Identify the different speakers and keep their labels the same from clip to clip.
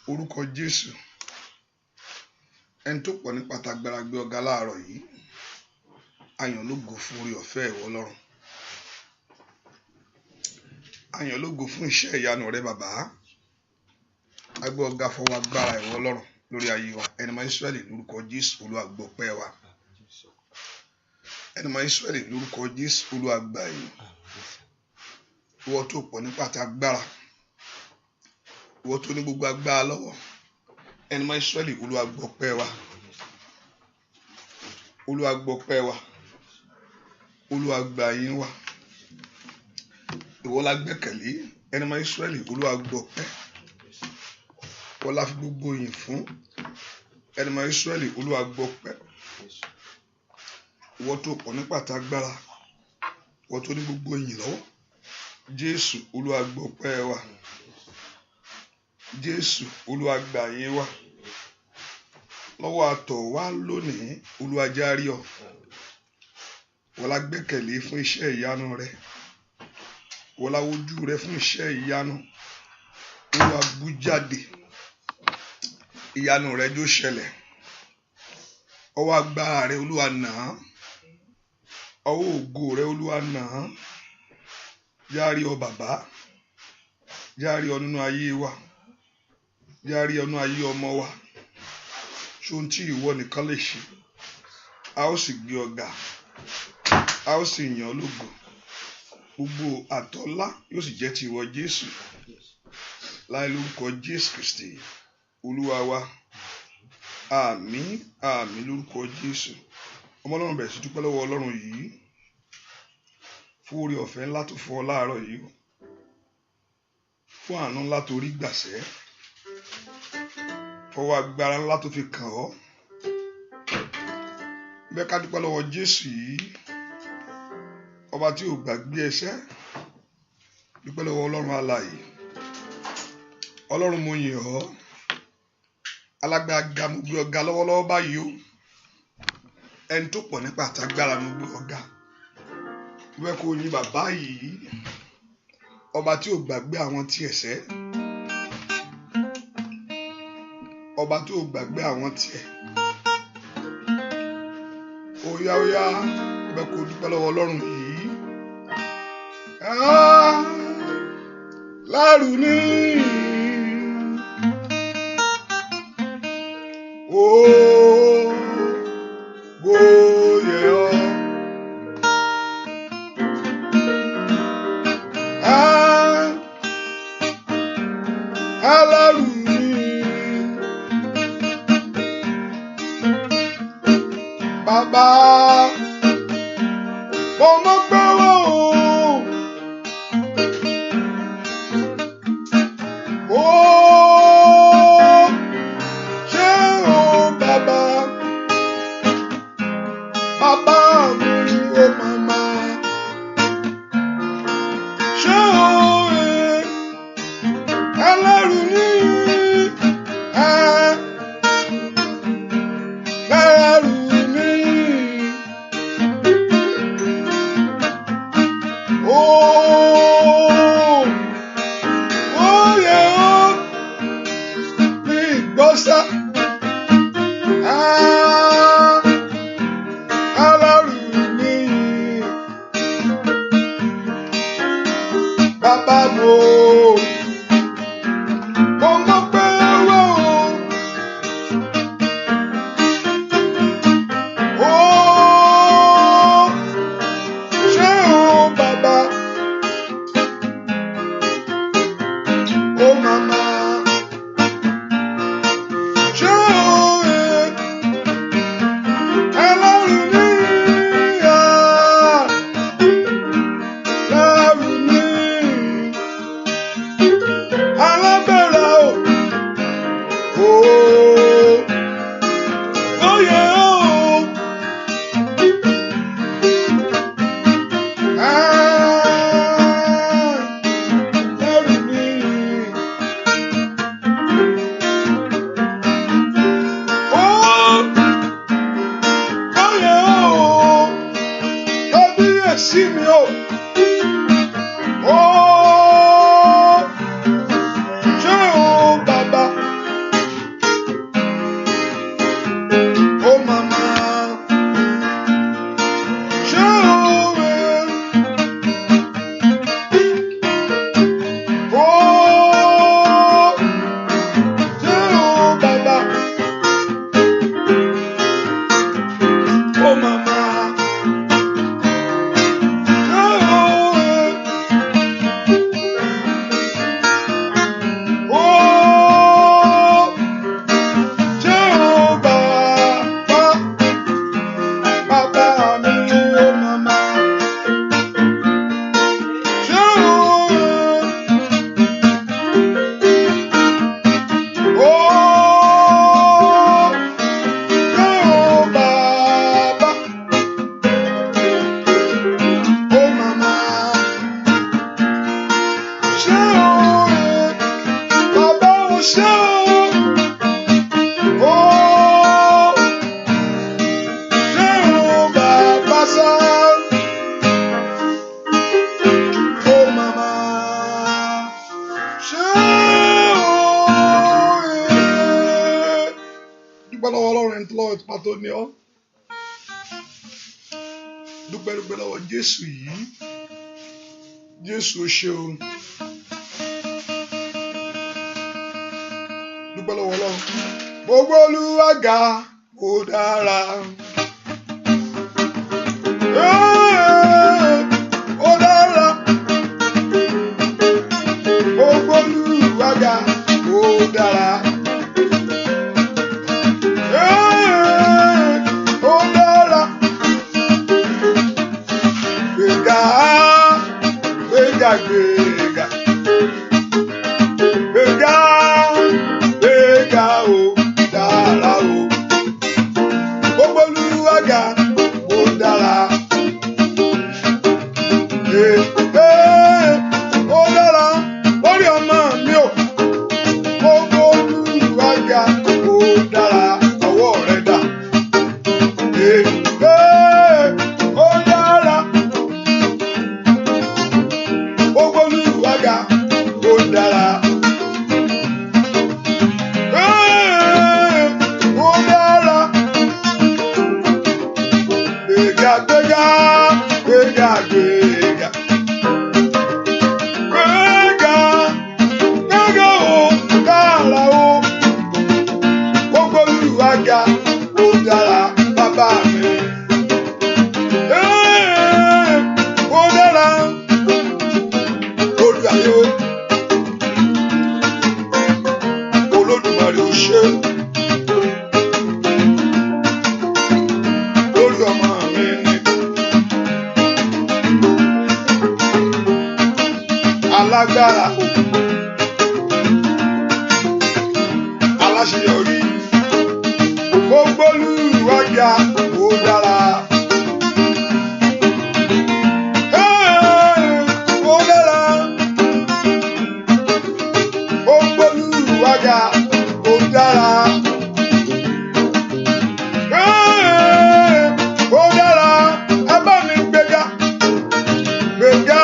Speaker 1: orúkọ Jésù. Ẹni tó pọ̀ ní pàtàgbára gbé ọ̀gá láàárọ̀ yìí, àyàn lógo fún orí ọ̀fẹ́ ìwọ Ọlọ́run, àyàn lógo fún iṣẹ́ ìyanu rẹ bàbá. Agbé ọ̀gá fọwọ́ agbára ìwọ Ọlọ́run lórí ayé wa. Ẹni máa Ísírẹ́lì lórúkọ Jésù, Olúwa gbọ́ ọpẹ́ wa. Ẹni máa Ísírẹ́lì lórúkọ Jésù, Olúwa gbà yìí. Ìwọ tó pọ̀ ní pàtàgbára, ìwọ tó ní gbogbo agbára lọ́wọ́, ẹni máa Ísírẹ́lì, Olúwa gbọ́ ọpẹ́ wa. Olúwa gbọ́ ọpẹ́ wa. Olúwa gbà yín wa. Ìwọ la gbẹ́kẹ̀lé, ẹni máa Ísírẹ́lì, Olúwa gbọ́ ọpẹ́. Ìwọ la fi gbogbo yìn fún, ẹni máa Ísírẹ́lì, Olúwa gbọ́ ọpẹ́. Ìwọ tó pọ̀ ní pàtàgbára, ìwọ tó ní gbogbo yìn lọ́wọ́, Jésù, Olúwa gbọ́ ọpẹ́ wa. Jésù, Olúwa gbà yín wa. Lọ́wọ́ àtọ̀ wá lónìí, Olúwa járí ọ. Ìwọ la gbẹ́kẹ̀lé fún iṣẹ́ ìyanu rẹ. Ìwọ la wojú rẹ fún iṣẹ́ ìyanu. Olúwa bú jáde. Ìyanu rẹ jó ṣẹlẹ̀. Ọwọ́ agbára rẹ, Olúwa nà án. Ọwọ́ ògo rẹ, Olúwa nà án. Járí ọ bàbá. Járí ọ nínú ayé wa. Járí ọ nínú ayé ọmọ wa. Ṣóhun tí ìwọ nìkan lè ṣe. A ó sì gbé ọ̀gá. A ó sì yìn ọ́ lógo. Gbogbo àtọ́lá yóò sì jẹ́ ti ìwọ Jésù. Láì lórúkọ Jésù Kristi, Olúwa wa. Àmín, àmín lórúkọ Jésù. Ọmọ Ọlọ́run bẹ̀rẹ̀ sí dúpẹ́ lọ́wọ́ Ọlọ́run yìí fún oore ọ̀fẹ́ ńlá tó fún ọ láàárọ̀ yìí, fún àánú ńlá tó rí gbàṣẹ́, fọwọ́ agbára ńlá tó fi kàn ọ́. Bẹ́ẹ̀ ká dúpẹ́ lọ́wọ́ Jésù yìí, ọba tí ò gbàgbé ẹ̀ṣẹ̀. Dúpẹ́ lọ́wọ́ Ọlọ́run alààyè. Ọlọ́run mo yìn ọ́. Alágbára mo gbé ọ̀gá lọ́wọ́lọ́wọ́ báyìí o. Ẹni tó pọ̀ nípa àtàgbára mo gbé ọ̀gá. Bẹ́ẹ̀ kó yìn bàbá yìí, ọba tí ò gbàgbé àwọn tí ẹ̀ṣẹ̀, ọba tí ò gbàgbé àwọn tí ẹ̀. Óyá óyá, bẹ́ẹ̀ kó dúpẹ́ lọ́wọ́ Ọlọ́run yìí. Lárù ní gbóyè ọ́. Alárù ní bàbá mo mọ̀ pé sí mi o. Ṣé o bàbá Dúpẹ́ lọ́wọ́ Jésù yìí. Jésù o ṣé o. Dúpẹ́ lọ́wọ́ Ọlọ́run. Gbogbo Olúwa ga ó dára. Ó dára. Gbogbo Olúwa ga ó dára. Gbéga, gbéga, gbéga o, dára o. Gbogbo Olúwa ga ó dára. Ó dára lórí ọmọ mi o. Gbogbo Olúwa ga ó dára. Ọwọ́ rẹ dà. Ó dára. Gbogbo Olúwa ga ó dára. Ó dára. Gbéga, gbéga, gbéga, gbéga. Gbéga, gbéga o, dára o. Gbogbo Olúwa ga ó dára, bàbá mi. Ó dára. Olùyàyò Olódùmarè ò ṣe lórí ọmọ mi ni alágbára aláṣeyọrí. Gbogbo Olúwa ga ó dára. Ó dára. Gbogbo Olúwa ga ó dára. Ó dára. Ẹ bá mi gbéga. Gbéga,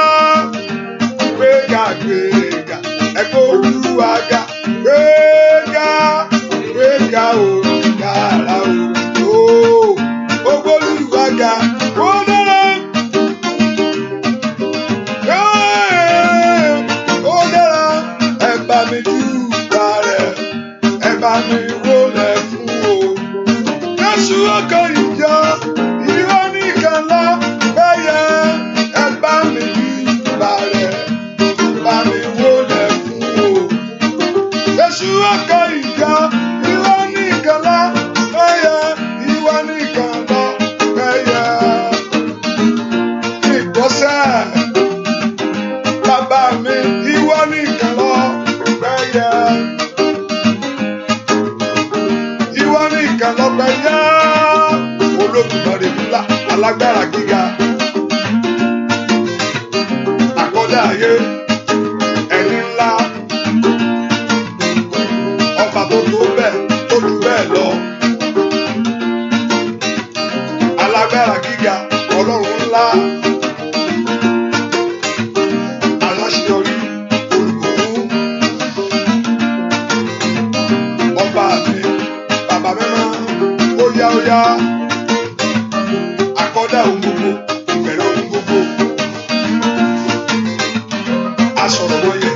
Speaker 1: gbéga, gbéga. Ẹgbẹ́ Olúwa ga. Gbéga, gbéga o, dára o. Gbogbo Olúwa ga ó dára. Ó dára. Ẹ bá mi júbà rẹ̀. Ẹ bá mi wólẹ̀ fún o. Jésù ọkọ ìjọ, ìwọ nìkan lọ bẹ́yẹ. Ẹ bá mi júbà rẹ̀. Ẹ bá mi wólẹ̀ fún o. Jésù ọkọ ìjọ, ìwọ nìkan lọ bẹ́yẹ. Ìwọ nìkan lọ bẹ́yẹ. Ìgbọ́sẹ̀ bàbá mi, ìwọ nìkan lọ bẹ́yẹ. Ìwọ nìkan lọ bẹ́yẹ. Olódùmarè ńlá, alágbára gíga. Àkọ́dá ayé, ẹni ńlá. Ọba tó tó bẹ́ẹ̀, tó jù bẹ́ẹ̀ lọ. Alágbára gíga, Ọlọ́run ńlá. Aláṣeyọrí, olùbùkún. Ọba mi, bàbá mímọ́, ó yá ó yá. Akọ́dá ohun gbogbo, ìbẹ̀rẹ̀ ohun gbogbo. Asọ̀rọ̀ wọ̀nyẹ,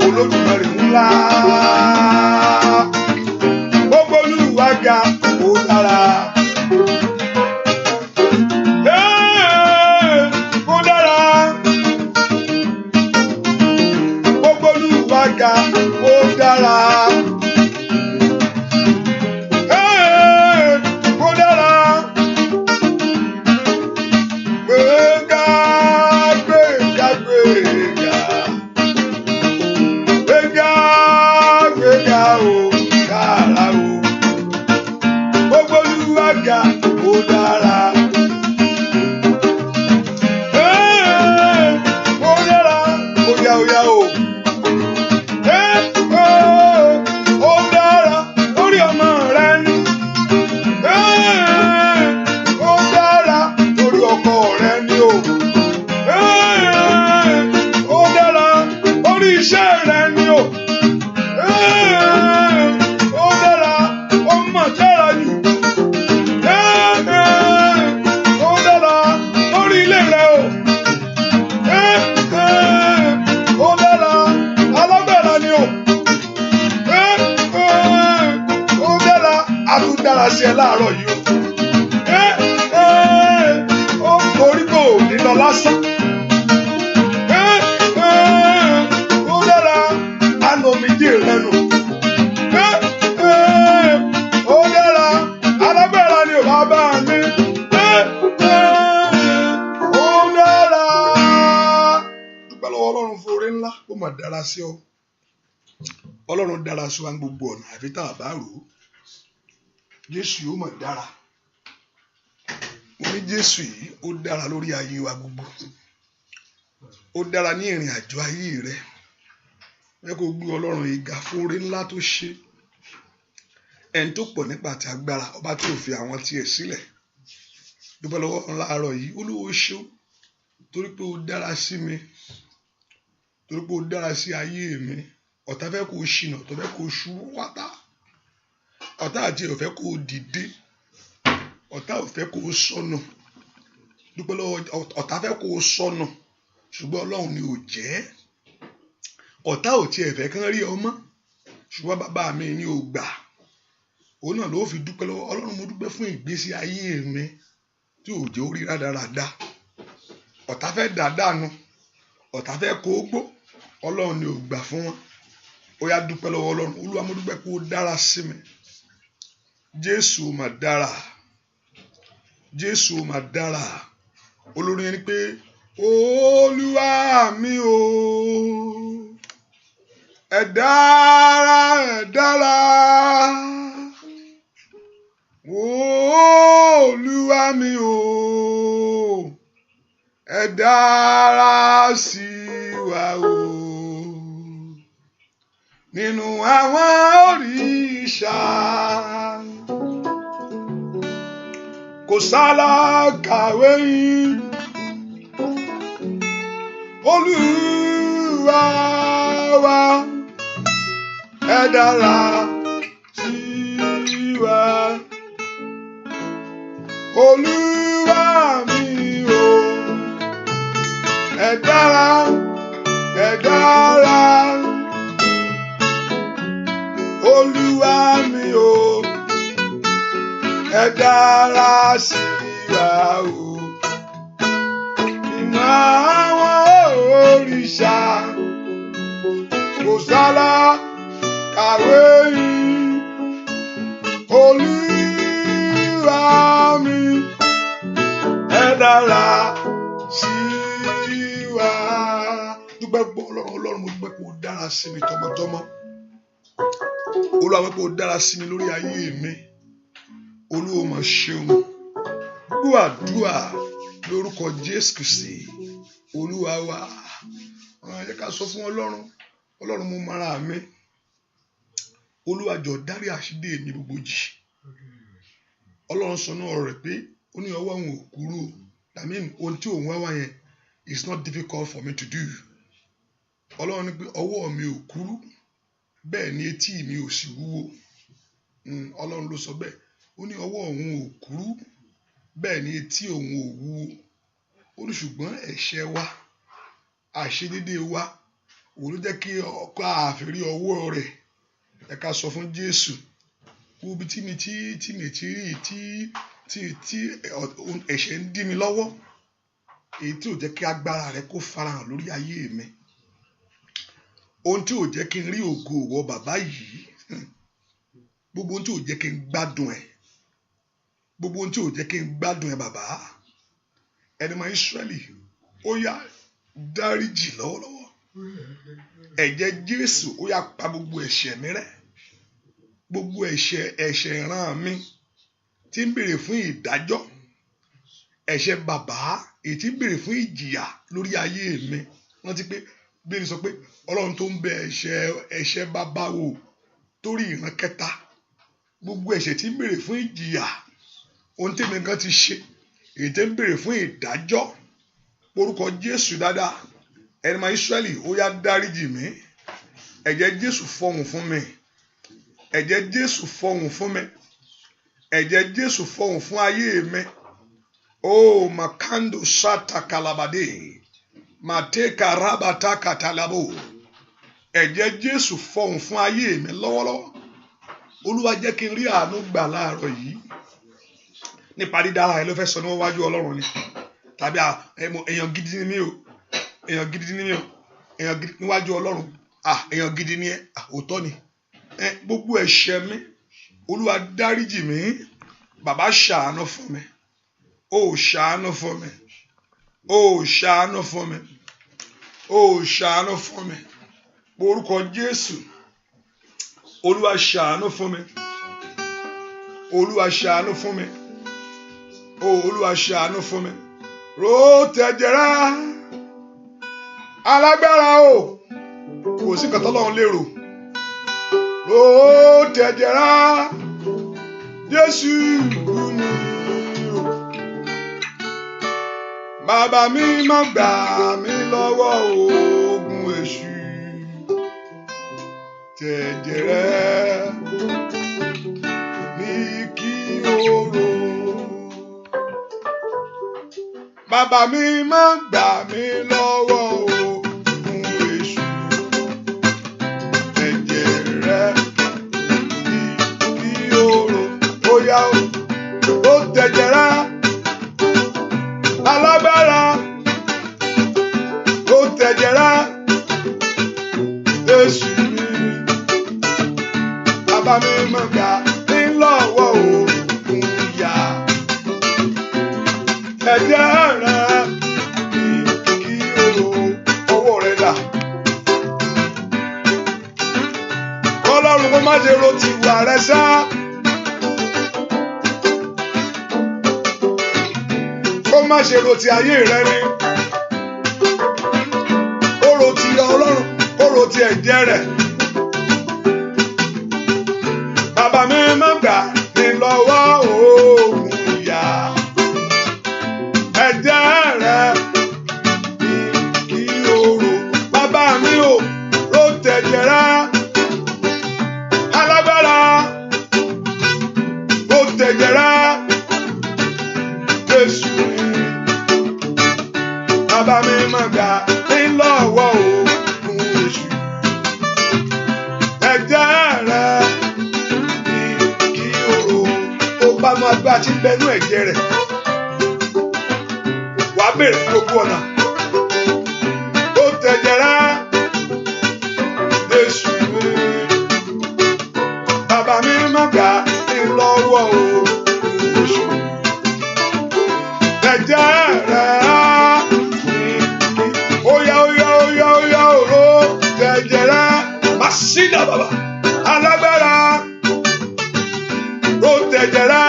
Speaker 1: Olódùmarè ńlá. Gbogbo Olúwa ga ó dára. Ó dára. Gbogbo Olúwa ga ó dára. Ó dára. yá ó dára. Ó dára ó yá ó yá o. Ó dára lórí ọmọ rẹ ni. Ó dára lórí ọkọ rẹ ni o. Ó dára lórí iṣẹ́ rẹ ni o. Ó dára ó mọ̀ dára jù. Ó dára lórí ilé rẹ o. Ó dára alágbára ni o. Ó dára a tún dára sí ẹ láàárọ̀ yìí o. Ó torí kò ní lọ lásán. Ó dára anomijé rẹ nù. Ó dára alágbára ni o bàbá mi. Ó dára. Dúpẹ́ lọ́wọ́ Ọlọ́run fún oore ńlá ó mà dára sí ọ. Ọlọ́run dára sí wa ní gbogbo ọ̀nà àfi tá a bá rò ó. Jésù yóò mà dára. Mo ní Jésù yìí ó dára lórí ayé wa gbogbo. Ó dára ní ìrìn àjò ayé rẹ. Ẹ kò gbé Ọlọ́run yìí ga fún oore ńlá tó ṣe. Ẹni tó pọ̀ nípa àti agbára ọba tí ò fi àwọn tiẹ̀ sílẹ̀. Dúpẹ́ lọ́wọ́ Ọlọ́run láàárọ̀ yìí Olúwa ṣeun torí pé ó dára sí mi. Torí pé ó dára sí ayé mi. Ọ̀tá fẹ́ kó ṣìnà, ọ̀tá fẹ́ kó ṣubú wátá. Ọ̀tá àti ẹ̀ ò fẹ́ kó dìde. Ọ̀tá ò fẹ́ kó sọnù. Dúpẹ́ lọ́wọ́ ọ̀tá fẹ́ kó sọnù ṣùgbọ́n Ọlọ́run ni ò jẹ́. Ọ̀tá ò tiẹ̀ fẹ́ kán rí ọmọ ṣùgbọ́n bàbá mi ni ò gbà. Òun náà ló fi dúpẹ́ lọ́wọ́ Ọlọ́run. Mo dúpẹ́ fún ìgbésí ayé mi tí ò jẹ́ orí rádaràda. Ọ̀tá fẹ́ dàdánù. Ọ̀tá fẹ́ kó gbó. Ọlọ́run ni ò gbà fún wọn. Ó yá dúpẹ́ lọ́wọ́ Ọlọ́run. Olúwa mo dúpẹ́ pé ó dára sí mi. Jésù mà dára. Jésù mà dára. Olórin ẹni pé Olúwa mi o. Ẹ dára ẹ dára. Olúwa mi o. Ẹ dára sí wa o. Nínú àwọn òrìṣà kò sálákàwé yín. Olúwa wa ẹ dára sí wa. Olúwa mi o. Ẹ dára ẹ dára. Olúwa mi o. Ẹ dára sí wa o. Nínú àwọn òrìṣà kò sálákàwé yín. Olúwa mi ẹ dára sí wa. Dúpẹ́ gbọ́ Ọlọ́run mo dúpẹ́ pé ó dára sí mi tọmọtọmọ. Olúwa pé ó dára sí mi lórí ayé mi. Olúwa mà ṣeun. Gbọ́ àdúrà lórúkọ Jésù Kristi Olúwa wa. Ẹ jẹ́ ká sọ fún Ọlọ́run. Ọlọ́run mo mara mi. Olúwa jọ̀ọ́ dárí àṣídé mi gbogbo jì. Ọlọ́run sọ náà ọ̀rọ̀ rẹ̀ pé ó ní ọwọ́ òun ò kúrò. I mean ohun tí òun wá wá yẹn is not difficult for me to do. Ọlọ́run ní pé ọwọ́ mi ò kúrú bẹ́ẹ̀ ni etí mi ò sì wúwo. Ọlọ́run ló sọ bẹ́ẹ̀. Ó ní ọwọ́ òun ò kúrú bẹ́ẹ̀ ni etí òun ò wúwo. Ó ní ṣùgbọ́n ẹ̀ṣẹ̀ wa àìṣedédé wa òun ló jẹ́ kí ọkọ àfẹ́rí ọwọ́ rẹ̀. Ẹ ká sọ fún Jésù. Wo bí tí mi ti rí tí ẹ̀ṣẹ̀ ń dí mi lọ́wọ́. Èyí tí ò jẹ́ kí agbára rẹ̀ kó farahàn lórí ayé mi. Ohun tí ò jẹ́ kí n rí ògo ìwọ bàbá yìí. Gbogbo ohun tí ò jẹ́ kí n gbádùn ẹ̀. Gbogbo ohun tí ò jẹ́ kí n gbádùn ẹ̀ bàbá. Ẹni mọ Ísírẹ́lì ó yá dáríjì lọ́wọ́lọ́wọ́. Ẹ̀jẹ̀ Jésù ó yá pa gbogbo ẹ̀ṣẹ̀ mi rẹ́. Gbogbo ẹ̀ṣẹ̀ ìran mi tí ń béèrè fún ìdájọ́, ẹ̀ṣẹ̀ bàbá èyí tí ń béèrè fún ìjìyà lórí ayé mi. Wọ́n ti pé Bíbélì sọ pé Ọlọ́run tó ń bẹ ẹ̀ṣẹ̀ bàbá wò torí ìran kẹta, gbogbo ẹ̀ṣẹ̀ tí ń béèrè fún ìjìyà, ohun tèmi kan ti ṣe èyí tí ń béèrè fún ìdájọ́, orúkọ Jésù dáadáa, ẹni máa Ísírẹ́lì ó yá dáríjì mí. Ẹ̀jẹ̀ Jésù fọhùn fún mi, ẹ̀jẹ̀ Jésù fọhùn fún mi, ẹ̀jẹ̀ Jésù fọhùn fún ayé mi. Oh, makando shata kalabade, mateka rabata katalabo. Ẹ̀jẹ̀ Jésù fọhùn fún ayé mi lọ́wọ́lọ́wọ́. Olúwa jẹ́ kí n rí àánú gbà láàárọ̀ yìí. Nípa dídára ẹ ló fẹ́ sọ níwájú Ọlọ́run ni. Tàbí èèyàn gidi ni mí o, èèyàn gidi ni mí o, èèyàn gidi níwájú Ọlọ́run. Èèyàn gidi ni ẹ, òótọ́ ni. Gbogbo ẹ̀ṣẹ̀ mi, Olúwa dáríjì mí. Bàbá ṣàánú fún mi. Ó ṣàánú fún mi. Ó ṣàánú fún mi. Ó ṣàánú fún mi. Orúkọ Jésù. Olúwa ṣàánú fún mi. Olúwa ṣàánú fún mi. Olúwa ṣàánú fún mi. Ró tẹ̀jẹ̀rá alágbára o. Kò sí nǹkan tọ́lọ́run lérò. Ró tẹ̀jẹ̀rá Jésù mi o. Bàbá mi má gbà mí lọ́wọ́ ogun èṣù. Tẹ̀jẹ̀rẹ́ ní kí o rò. Bàbá mi má gbà mí lọ́wọ́ ogun èṣù. Tẹ̀jẹ̀rẹ́ ní kí o rò. Bóyá ó tẹ̀jẹ̀rẹ́ alágbára. Ó tẹ̀jẹ̀rẹ́ Jésù. Bàbá mi má gbà mí lọ́wọ́ ogun ìyà. Ẹ̀jẹ̀ rẹ̀ ní kí o rò. Ọwọ́ rẹ̀ dà. Ọlọ́run kó má ṣe ro tiwa rẹ̀ sá. Kó má ṣe ro ti ayé rẹ̀ ni. Ó ro ti Ọlọ́run, ó ro ti ẹ̀jẹ̀ rẹ̀. Bàbá mi má gbà mí lọ́wọ́ ogun ìyà. Ẹ̀jẹ̀ rẹ̀ ní kí o rò. Bàbá mi ò rò tẹ̀jẹ̀rẹ́ alágbára. Rò tẹ̀jẹ̀rẹ́ Jésù mi. Bàbá mi má gbà mí lọ́wọ́ ogun èṣù. Ẹ̀jẹ̀ rẹ̀ bá máa gbá tí bẹnu ẹ̀jẹ̀ rẹ̀ wà á bèrè fún gbogbo ọ̀nà. Ó tẹ̀jẹ̀rẹ́ Jésù mi. Bàbá mi má gbà mí lọ́wọ́ oṣù. Ẹ̀jẹ̀ rẹ̀ ní óyá òró tẹ̀jẹ̀rẹ́ màsídà bàbá alágbára. Ó tẹ̀jẹ̀rẹ́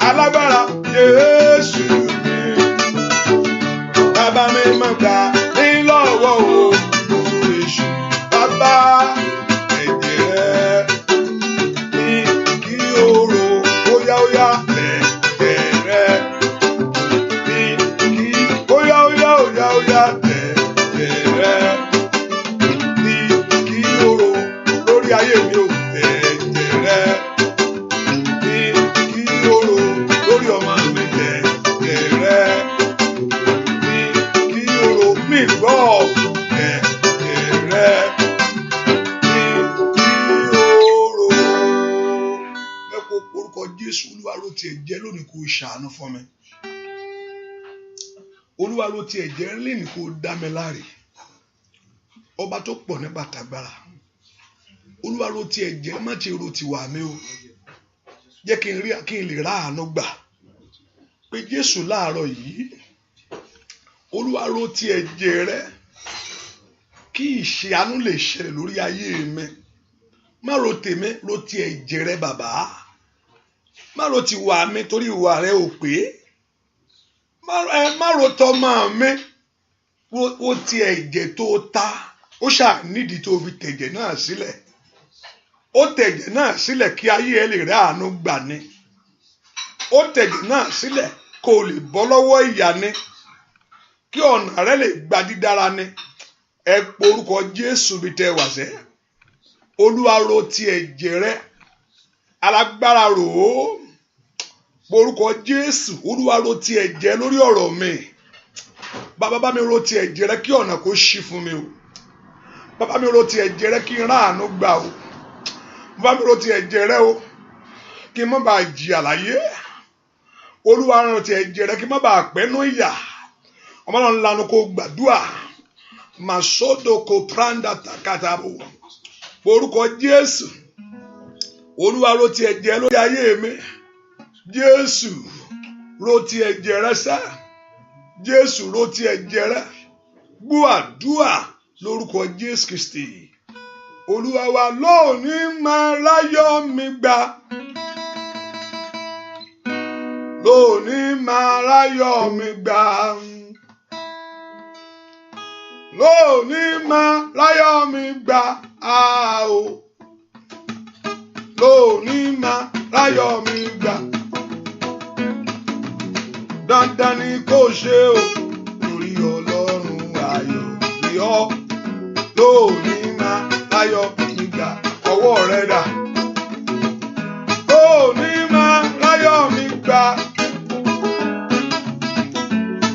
Speaker 1: alágbára Jésù mi. Bàbá mi má gbà mí lọ́wọ́ ogun èṣù. Bàbá ẹ̀jẹ̀ rẹ̀ ní kí o rò. Óyá ẹ̀jẹ̀ rẹ̀ ní kí óyá ẹ̀jẹ̀ rẹ̀ ní kí o rò lórí ayé mi ò. Ẹ̀jẹ̀ rẹ̀ lórí ọmọ mi. Ẹ̀jẹ̀ rẹ̀ ní kí o rò mí gbọ́. Ẹ̀jẹ̀ rẹ̀ ní kí o rò. Mẹ́kọ̀ọ́ orúkọ Jésù. Olúwa ló ti ẹ̀jẹ̀ lónìí kó ṣàánú fún mi. Olúwa ló ti ẹ̀jẹ̀ lónìí kó dá mi láre. Ọba tó pọ̀ nípa tàgbára. Olúwa ló ti ẹ̀jẹ̀ má ti ro tiwa mi o. Jẹ́ kí n lè rá àánú gbà. Pé Jésù láàárọ̀ yìí, Olúwa ro ti ẹ̀jẹ̀ rẹ̀ kí ìṣàánú lè ṣẹlẹ̀ lórí ayé mi. Má ro tèmi, ro ti ẹ̀jẹ̀ rẹ̀ bàbá. má ro ti wà mí torí ìwà rẹ ò pé, má ro tọmọ mi, ó ti ẹ̀jẹ̀ tó ta, ó ṣáà nídìí tó fi tẹ̀jẹ̀ náà sílẹ̀, ó tẹ̀jẹ̀ náà sílẹ̀ kí ayé ẹ lè rí àánú gbà ni, ó tẹ̀jẹ̀ náà sílẹ̀ kó o lè bọ́ lọ́wọ́ ìyà ni, kí ọ̀nà rẹ lè gba dídára ni. Ẹ porúkọ Jésù bí tẹ wà sẹ́, Olúwa ro ti ẹ̀jẹ̀ rẹ, alágbára rò ó, porúkọ Jésù, Olúwa ro ti ẹ̀jẹ̀ lórí ọ̀rọ̀ mi. Bàbá bá mi ro ti ẹ̀jẹ̀ rẹ kí ọ̀nà kó ṣí fún mi o. Bàbá mi ro ti ẹ̀jẹ̀ rẹ kí n ráàánú gbà o. Bàbá mi ro ti ẹ̀jẹ̀ rẹ o kí n má bàa jìyà láyé. Olúwa ro ti ẹ̀jẹ̀ rẹ kí n má bàa pẹ́nu ìyà. Ọmọ náà ń lanu kó gbàdúrà. Masodo ko pranda takatabo. Porúkọ Jésù, Olúwa ro ti ẹ̀jẹ̀ lórí ayé mi. Jésù ro ti ẹ̀jẹ̀ rẹ sá. Jésù ro ti ẹ̀jẹ̀ rẹ. Gbọ́ àdúrà lórúkọ Jésù Kristi. Olúwa wa lónìí máa ráyọ̀ mi gbà. Lónìí máa ráyọ̀ mi gbà. Lónìí máa ráyọ̀ mi gbà. O. Lónìí máa ráyọ̀ mi gbà. Dandan ni kò ṣe o, torí Ọlọ́run ayọ̀ ni ọ́. Lónìí máa ráyọ̀ mi gbà. Ọwọ́ rẹ dà. Lónìí máa ráyọ̀ mi gbà.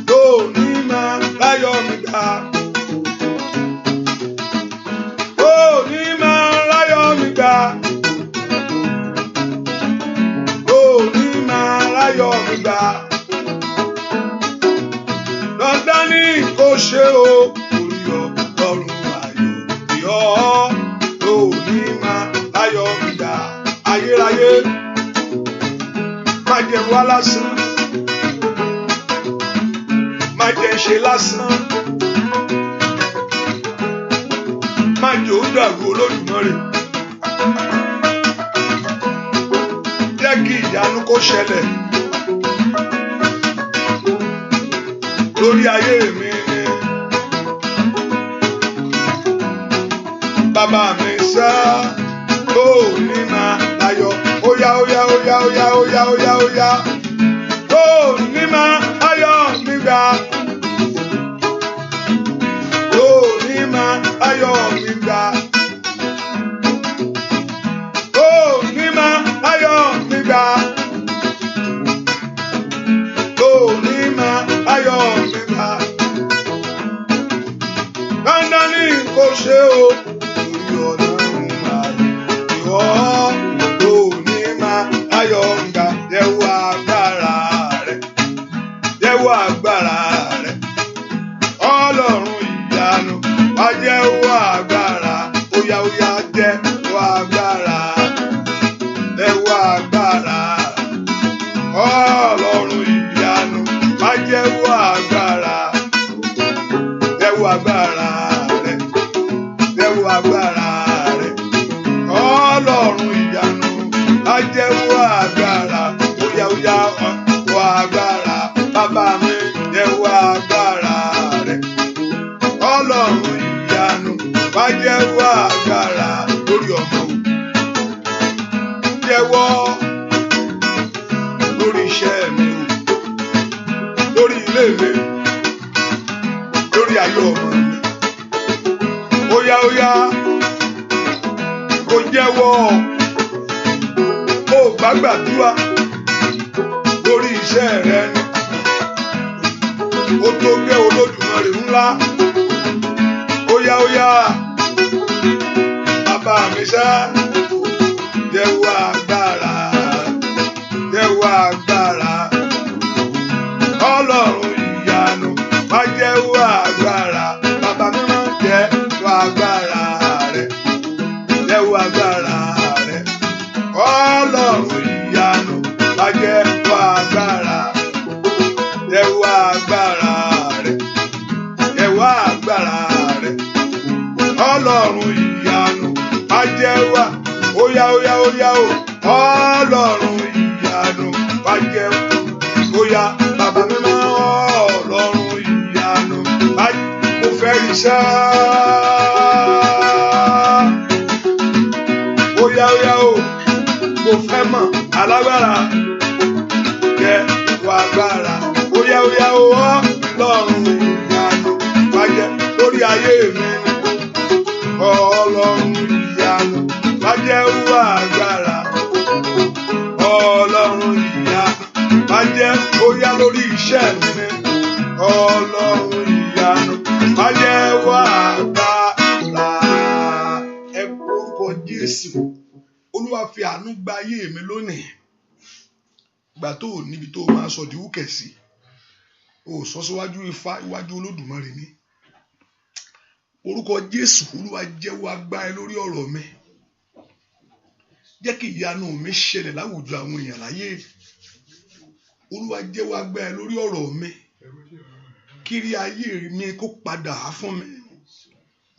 Speaker 1: Lónìí máa ráyọ̀ mi gbà. Lónìí máa ráyọ̀ mi gbà. Lónìí máa ráyọ̀ mi gbà. Dandan ni kò ṣe o, torí Ọlọ́run ayọ̀ ni ọ́. Lónìí máa ráyọ̀ mi gbà. Ayérayé, má jẹ́ wá lásán, má jẹ́ ṣe lásán, má jẹ́ ó dàrú Olódùmarè. Jẹ́ kí ìyanu kó ṣẹlẹ̀ lórí ayé mi ni. Bàbá mi sá, lónìí máa láyọ̀. Óyá óyá óyá óyá óyá óyá óyá. Lónìí máa láyọ̀ mi gbà. Lónìí máa láyọ̀ mi gbà. Lónìí máa láyọ̀ mi gbà. Lónìí máa láyọ̀ mi gbà. Dandan ni kò ṣe o, torí Ọlọ́run ayọ̀ ni ọ́. Lónìí máa láyọ̀ mi gbà. Jẹ́wọ́ agbára rẹ̀, jẹ́wọ́ agbára rẹ̀. Ọlọ́run ìyanu, wá jẹ́wọ́ agbára. Óyá óyá jẹ́wọ́ agbára. Jẹ́wọ́ agbára. Ọlọ́run ìyanu, wá jẹ́wọ́ agbára. Jẹ́wọ́ agbára rẹ̀. Jẹ́wọ́ agbára rẹ̀. Ọlọ́run ìyanu, wá jẹ́wọ́ agbára. Óyá óyá wọ́ agbára. Bàbá mi jẹ́wọ́ agbára rẹ̀. Ọlọ́run ìyanu, wá jẹ́wọ́ agbára lórí ọmọ o. Jẹ́wọ́ lórí iṣẹ́ mi o, lórí ilé mi, lórí ayé ọmọ mi. Óyá óyá kò jẹ́wọ́ ó bá gbàdúrà lórí iṣẹ́ rẹ ni. Ó tó gẹ́ Olódùmarè ńlá. Óyá óyá bàbá mi sá, jẹ́wọ́ agbára, jẹ́wọ́ agbára. Ọlọ́run ìyanu, má jẹ́wọ́ agbára. Bàbá mi máa jẹ́wọ́ agbára rẹ̀, jẹ́wọ́ agbára rẹ̀. Ọlọ́run ìyanu, má jẹ́wọ́ agbára. Jẹ́wọ́ agbára rẹ̀, jẹ́wọ́ agbára rẹ̀. Ọlọ́run ìyanu, má jẹ́wọ́. Óyá óyá óyá o. Ọlọ́run ìyanu. wá jẹun. Bóyá bàbá mi máa Ọlọ́run ìyanu. Mo fẹ́ rí sá. Bóyá o, mo fẹ́ mọ̀ alágbára. Jẹ́ ìwà agbára. Bóyá o, Ọlọ́run ìyanu. Wá jẹ́ lórí ayé mi. Ọlọ́run ìyanu. Wá jẹ́ ìwà agbára. Ọlọ́run ìyanu. Wá jẹ́ bóyá lórí iṣẹ́ mi. Ọlọ́run ìyanu. Wá jẹ́ ìwà agbára. Ẹ orúkọ Jésù. Olúwa fi àánú gba ayé mi lónìí. Ìgbà tó níbi tó máa sọ di wúkẹ̀ sí. O sọ síwájú Ifá, iwájú Olódùmarè ni. Orúkọ Jésù, Olúwa jẹ́wọ́ agbára lórí ọ̀rọ̀ mi. Jẹ́ kí ìyanu mi ṣẹlẹ̀ láwùjọ àwọn èèyàn láyé. Olúwa jẹ́wọ́ agbára lórí ọ̀rọ̀ mi. Kiri ayé mi kó padà fún mi.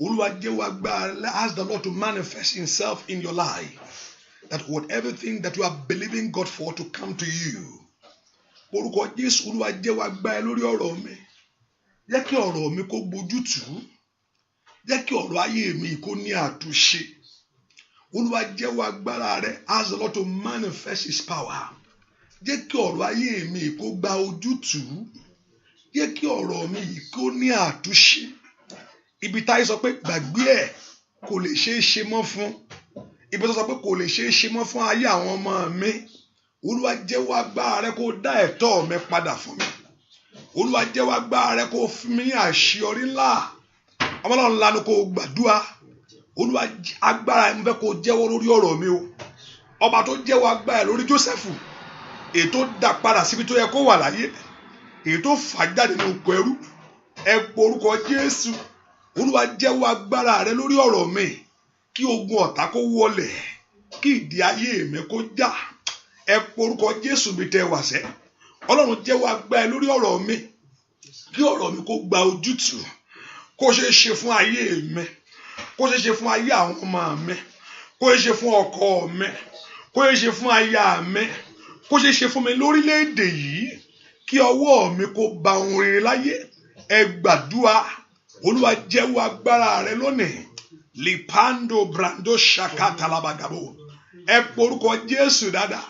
Speaker 1: Olúwa jẹ́wọ́ agbára. Ask the Lord to manifest himself in your life. That whatever thing that you are believing God for to come to you. Orúkọ Jésù, Olúwa jẹ́wọ́ agbára lórí ọ̀rọ̀ mi. Jẹ́ kí ọ̀rọ̀ mi kó gbójútùú. Jẹ́ kí ọ̀rọ̀ ayé mi kó ní àtúnṣe. Olúwa jẹ́wọ́ agbára rẹ̀. Ask the Lord to manifest his power. Jẹ́ kí ọ̀rọ̀ ayé mi kó gba ojútùú. Jẹ́ kí ọ̀rọ̀ mi kó ní àtúnṣe. Ibi táyé sọ pé gbàgbé ẹ̀ kò lè ṣeé ṣe mọ́ fún. Ibi tó sọ pé kò lè ṣeé ṣe mọ́ fún ayé àwọn ọmọ mi. Olúwa jẹ́wọ́ agbára rẹ̀ kó dá ẹ̀tọ́ mi padà fún mi. Olúwa jẹ́wọ́ agbára rẹ̀ kó fún mi ní àṣeyọrí ńlá. Ọmọlọ́run lanu kó gbàdúrà. Olúwa agbára ń fẹ́ kó jẹ́wọ́ lórí ọ̀rọ̀ mi o. Ọba tó jẹ́wọ́ agbára lórí Jósẹ́fù. Èyí tó dá padà síbi tó yẹ kó wà láyé. Èyí tó fà jáde ní oko ẹrú. Ẹ porúkọ Jésù. Olúwa jẹ́wọ́ agbára rẹ lórí ọ̀rọ̀ mi. Kí ogun ọ̀tá kó wọlẹ̀. Kí ìdí ayé mi kó já. Ẹ porúkọ Jésù mi tẹ wá sẹ́. Ọlọ́run jẹ́wọ́ agbára lórí ọ̀rọ̀ mi. Kí ọ̀rọ̀ mi kó gba ojútùú. Kó ṣe é ṣe fún ayé mi. Kó ṣe é ṣe fún ayé àwọn ọmọ mi. Kó ṣe é ṣe fún ọkọ mi. Kó ṣe é ṣe fún aya mi. Kó ṣe é ṣe fún mi lórílẹ̀‐èdè yìí. Kí ọwọ́ mi kó ba ohun rere láyé. Ẹ gbàdúrà. Olúwa jẹ́wọ́ agbára rẹ lónìí. Lipando brando shakata labagabo. Ẹ porúkọ Jésù dáadáa.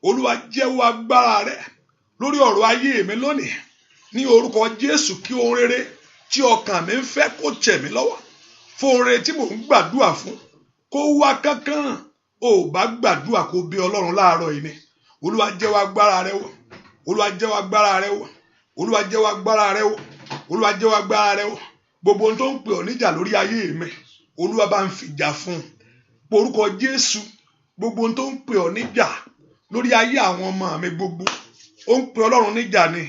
Speaker 1: Olúwa jẹ́wọ́ agbára rẹ lórí ọ̀rọ̀ ayé mi lónìí. Ní orúkọ Jésù, kí ohun rere tí ọkàn mi ń fẹ́ kó tẹ̀ mí lọ́wọ́. Fún ohun rere tí mò ń gbàdúrà fún kó wá kánkán. Ó bá gbàdúrà kó bí Ọlọ́run láàárọ̀ yìí ni. Olúwa jẹ́wọ́ agbára rẹ wò. Olúwa jẹ́wọ́ agbára rẹ wò. Olúwa jẹ́wọ́ agbára rẹ wò. Olúwa jẹ́wọ́ agbára rẹ wò. Gbogbo ohun tó ń pè ọ́ níjà lórí ayé mi, Olúwa bá ń fìjà fún. Porúkọ Jésù. Gbogbo ohun tó ń pè ọ́ níjà lórí ayé àwọn ọmọ mi gbogbo. Ó ń pè Ọlọ́run níjà ni.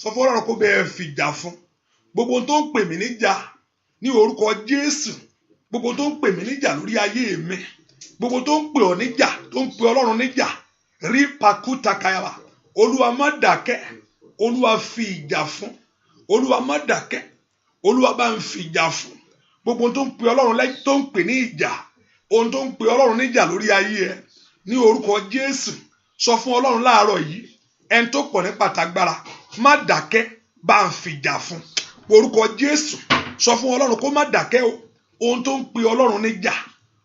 Speaker 1: Sọ fún Ọlọ́run kó bẹ́ẹ̀ fìjà fún. Gbogbo ohun tó ń pè mí níjà ní orúkọ Jésù. Gbogbo tó ń pè mí níjà lórí ayé mi. Gbogbo tó ń pè ọ́ níjà, tó ń pè Ọlọ́run níjà. Rí pàkúta kayaba. Olúwa má dákẹ́. Olúwa fi ìjà fún. Olúwa má dákẹ́. Olúwa bá ń fi ìjà fún. Gbogbo tó ń pè Ọlọ́run lẹ́yìn tó ń pè ní ìjà. Ohun tó ń pè Ọlọ́run níjà lórí ayé ẹ. Ní orúkọ Jésù. Sọ fún Ọlọ́run láàárọ̀ yìí. Ẹni tó pọ̀ ní pàtàgbára. Má dákẹ́. Bá ń fi ìjà fún. Orúkọ Jésù. Sọ fún Ọlọ́run kó má dákẹ́ o. Ohun tó ń pè Ọlọ́run níjà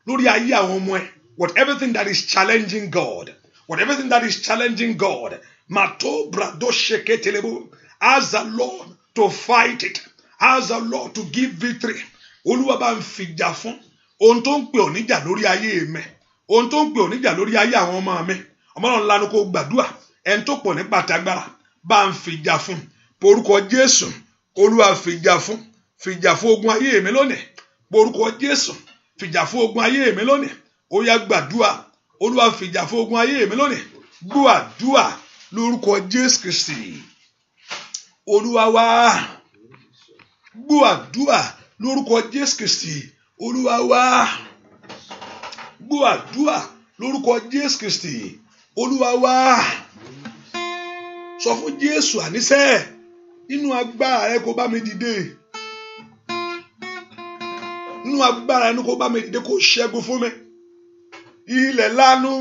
Speaker 1: lórí ayé àwọn ọmọ ẹ. Whatever thing that is challenging God. Whatever thing that is challenging God. Mato brado sheketelebo. Ask the Lord to fight it. Ask the Lord to give victory. Olúwa bá ń fìjà fún. Ohun tó ń pè ọ́ níjà lórí ayé mi. Ohun tó ń pè ọ́ níjà lórí ayé àwọn ọmọ mi. Ọmọlọ́run lanu kó gbàdúrà. Ẹni tó pọ̀ ní pàtàgbára bá ń fìjà fún. Porúkọ Jésù. Olúwa fìjà fún. Fìjà fún ogun ayé mi lónìí. Porúkọ Jésù. Fìjà fún ogun ayé mi lónìí. Ó yá gbàdúrà. Olúwa fìjà fún ogun ayé mi lónìí. Gbàdúrà lórúkọ Jésù Kristi. Olúwa wá. Gbàdúrà lórúkọ Jésù Kristi. Olúwa wá. Gbàdúrà lórúkọ Jésù Kristi. Olúwa wá. Sọ fún Jésù àníṣe nínú agbára rẹ kó bá mi dìde. Nínú agbára rẹ kó bá mi dìde kó ṣẹ́gun fún mi. Ilẹ̀ lanu.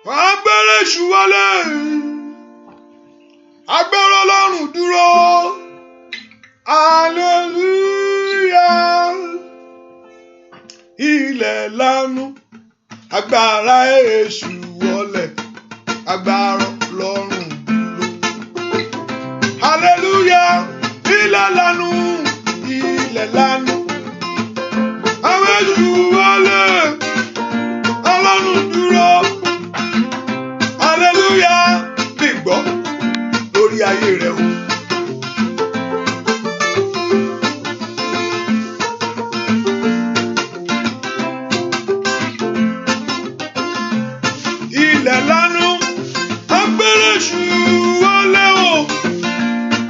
Speaker 1: agbára èṣù wọlé, agbára Ọlọ́run dúró. Hallelujah. Ilẹ̀ lanu, agbára èṣù wọlé, agbára Ọlọ́run dúró. Hallelujah. Ilẹ̀ lanu, ilẹ̀ lanu, àwọn èṣù wọlé, Ọlọ́run dúró. Hallelujah. Bí gbọ́ lórí ayé rẹ o. Ilẹ̀ lanu, agbára èṣù wọlé o,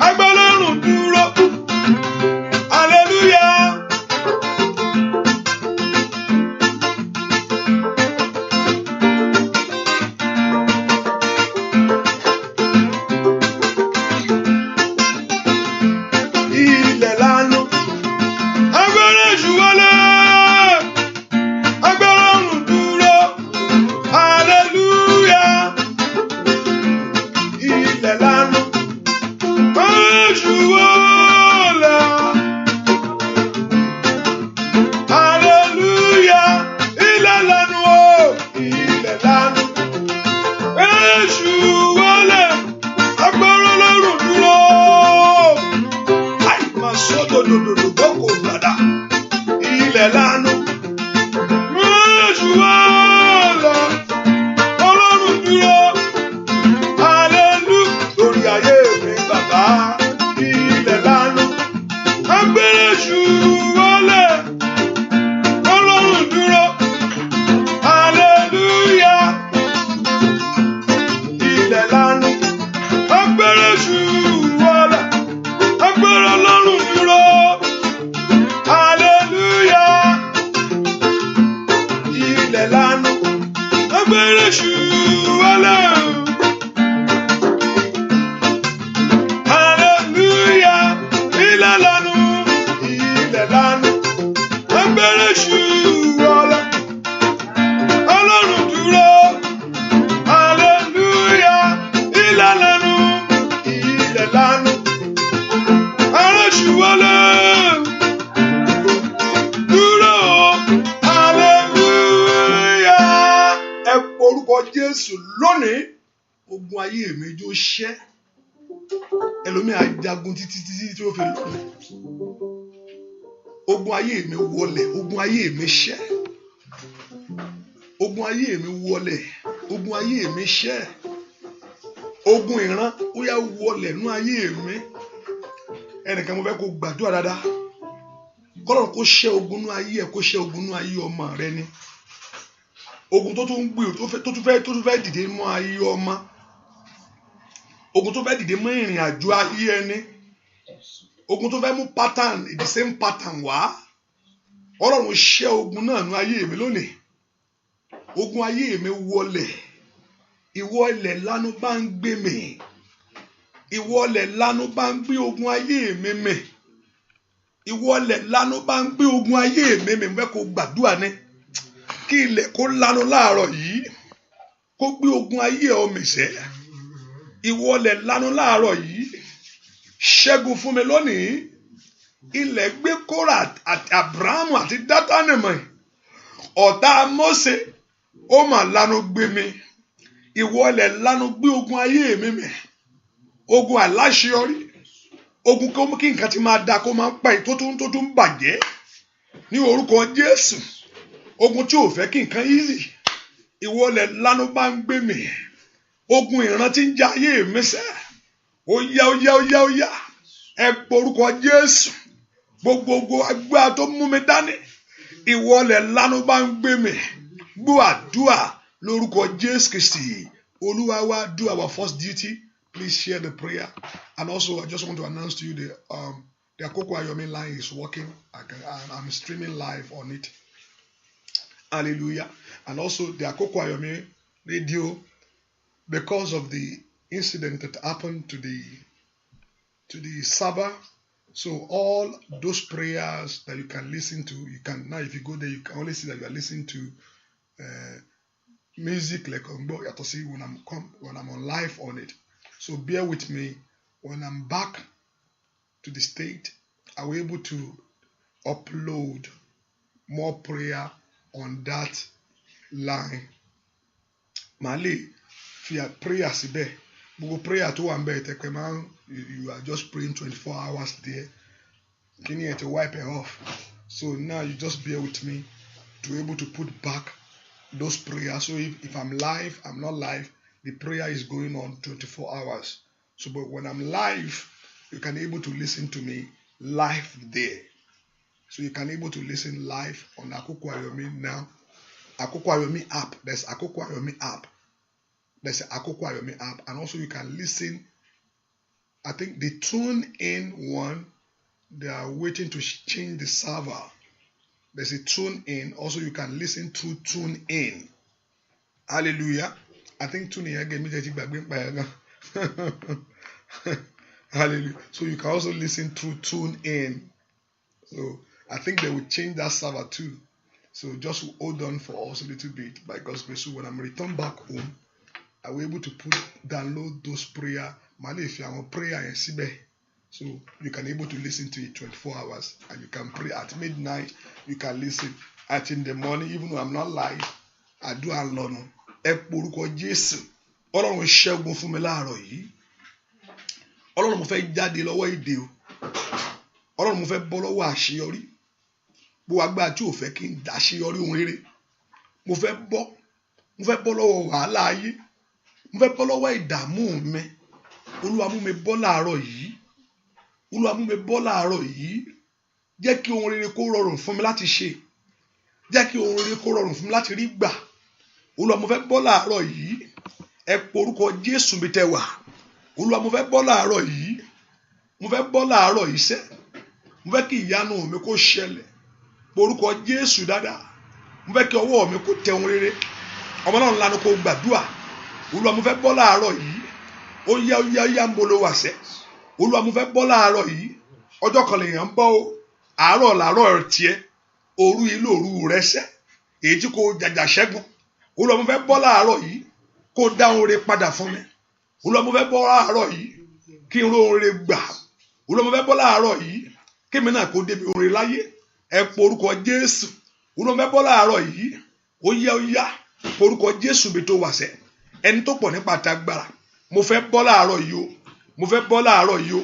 Speaker 1: agbára Ọlọ́run dúró. Hallelujah. Ilẹ̀ lanu, agbára èṣù wọlé, agbára Ọlọ́run dúró. Hallelujah. Ilẹ̀ lanu, èṣù wọlé. Hallelujah. Ilẹ̀ lanu o, ilẹ̀ lanu, èṣù wọlé, agbára Ọlọ́run dúró. Àìmọ̀ sódòdòdòdò gbọ́kò gbàdá. Ilẹ̀ lanu, èṣù wọlé, Ọlọ́run dúró. Hallelujah. Lórí ayé mi bàbá. Ilẹ̀ lanu, agbára èṣù wọlé, Ọlọ́run dúró. Hallelujah. Ilẹ̀ lanu, agbára èṣù wọlé, agbára Ọlọ́run dúró. Hallelujah. Ilẹ̀ lanu, agbára èṣù wọlé. Hallelujah. Ilẹ̀ lanu, ilẹ̀ lanu, agbára èṣù wọlé, Ọlọ́run dúró. Hallelujah. Ilẹ̀ lanu, ilẹ̀ lanu, agbára èṣù wọlé, dúró. Hallelujah. Ẹ porúkọ Jésù lónìí. Ogun ayé mi jó ṣẹ́. Ẹlòmíì ajagun títí tí ó fi lọ. Ogun ayé mi wọlẹ̀, ogun ayé mi ṣẹ́. Ogun ayé mi wọlẹ̀, ogun ayé mi ṣẹ́. Ogun ìran ó yá wọlẹ̀ nú ayé mi. Ẹnìkan mo fẹ́ kó gbàdúrà dáadáa. Kọ́lọ́run kó ṣẹ́ ogun nú ayé ẹ̀, kó ṣẹ́ ogun nú ayé ọmọ rẹ ni. Ogun tó tún gbìyànjú tó tún fẹ́ dìde mọ́ ayé ọmọ. Ogun tó fẹ́ dìde mọ́ ìrìn àjò ayé ẹni. Ogun tó fẹ́ mú pattern, the same pattern wá. Ọlọ́run ṣẹ́ ogun náà nú ayé mi lónìí. Ogun ayé mi wọlẹ̀. Ìwọ ilẹ̀ lanu bá ń gbé mi. Ìwọ ilẹ̀ lanu bá ń gbé ogun ayé mi mì. Ìwọ ilẹ̀ lanu bá ń gbé ogun ayé mi mì. Mo fẹ́ kó gbàdúrà ni. Kí ilẹ̀ kó lanu láàárọ̀ yìí. Kó gbé ogun ayé ọ mì sẹ́. Ìwọ ilẹ̀ lanu láàárọ̀ yìí. Ṣẹ́gun fún mi lónìí. Ilẹ̀ gbé Kórà àti Abrahamu àti Dátánì mì. Ọ̀tá Mósè ó mà lanu gbé mi. Ìwọ ilẹ̀ lanu gbé ogun ayé mi mì. Ogun àláṣeyọrí. Ogun kó mú kí nǹkan ti máa da kó máa pa èyí tó tún bàjẹ́. Ní orúkọ Jésù. Ogun tí ò fẹ́ kí nǹkan easy. Ìwọ ilẹ̀ lanu bá ń gbé mi. Ogun ìran tí ń jẹ ayé mi sẹ́. Ó yá. Ẹ porúkọ Jésù. Gbogbo agbára tó mú mi dání. Ìwọ ilẹ̀ lanu bá ń gbé mi. Gbọ́ àdúrà lórúkọ Jésù Kristi. Olúwa wa, do our first duty. Please share the prayer. And also, I just want to announce to you the Akoko Ayomi line is working. I'm streaming live on it. Hallelujah. And also, the Akoko Ayomi radio, because of the incident that happened to the server, so all those prayers that you can listen to, you can now, if you go there, you can only see that you are listening to music lẹ́kọ̀ọ́ gbọ́ yàtọ̀ sí when I'm on live on it. So bear with me. When I'm back to the state, I will be able to upload more prayer on that line. Mali, if you prayer síbẹ̀, gbogbo prayer tó wà ńbẹ̀ tẹ́pẹ́ máa you are just praying 24 hours there. Can you to wipe it off? So now you just bear with me to be able to put back those prayers. So if I'm live, I'm not live, the prayer is going on 24 hours. So but when I'm live, you can able to listen to me live there. So you can able to listen live on Akoko Ayomi now. Akoko Ayomi app. There's Akoko Ayomi app. There's Akoko Ayomi app. And also you can listen. I think the tune in one, they are waiting to change the server. There's a tune in. Also you can listen through tune in. Hallelujah. I think tune in again. Hallelujah. So you can also listen through tune in. So I think they will change that server too. So just hold on for us a little bit by God's grace. So when I'm returned back home, I will be able to download those prayer. Mali, if you are on prayer in Sibe, so you can able to listen to it 24 hours and you can pray at midnight. You can listen at in the morning, even though I'm not live. I do alone. Eporuko Jesu. Ọlọ́run ṣẹ́gun fún mi láàárọ̀ yìí. Ọlọ́run mo fẹ́ jáde lọ́wọ́ ìdè o. Ọlọ́run mo fẹ́ bọ́ lọ́wọ́ àṣeyọrí. Bó agbára tí ò fẹ́ kí n àṣeyọrí ohun rere. Mo fẹ́ bọ́ lọ́wọ́ wàhálà ayé. Mo fẹ́ bọ́ lọ́wọ́ ìdààmú mi. Olúwa mú mi bọ́ láàárọ̀ yìí. Olúwa mú mi bọ́ láàárọ̀ yìí. Jẹ́ kí ohun rere kó rọrùn fún mi láti ṣe. Jẹ́ kí ohun rere kó rọrùn fún mi láti rí gbà. Olúwa mo fẹ́ bọ́ láàárọ̀ yìí. Ẹ porúkọ Jésù bí tẹ́ wà. Olúwa mo fẹ́ bọ́ láàárọ̀ yìí. Mo fẹ́ bọ́ láàárọ̀ yìí sẹ́. Mo fẹ́ kí ìyanu mi kó ṣẹlẹ̀. Porúkọ Jésù dáadáa. Mo fẹ́ kí ọwọ́ mi kó tẹ ohun rere. Ọmọ náà ńlá ni kó gbàdúrà. Olúwa mo fẹ́ bọ́ láàárọ̀ yìí. Ó yá ń bolo wà sẹ́. Olúwa mo fẹ́ bọ́ láàárọ̀ yìí. Ọjọ́ kan lèèyàn ń bọ́ o. Àárọ̀ làárọ̀ tiẹ̀. Òru yìí lòru rẹ sẹ́. Èyí tí kò jàjà ṣẹ́gun. Olúwa mo fẹ́ bọ́ láàárọ̀ yìí. Kó dá ohun rere padà fún mi. Olúwa mo fẹ́ bọ́ láàárọ̀ yìí. Kí n ro ohun rere gbà. Olúwa mo fẹ́ bọ́ láàárọ̀ yìí. Kí mi náà kó débi ohun rere láyé. Ẹ porúkọ Jésù. Olúwa mo fẹ́ bọ́ láàárọ̀ yìí. Ó yá. Porúkọ Jésù bí tó wà sẹ́. Ẹni tó pọ̀ nípa tagbára. Mo fẹ́ bọ́ láàárọ̀ yìí o. Mo fẹ́ bọ́ láàárọ̀ yìí o.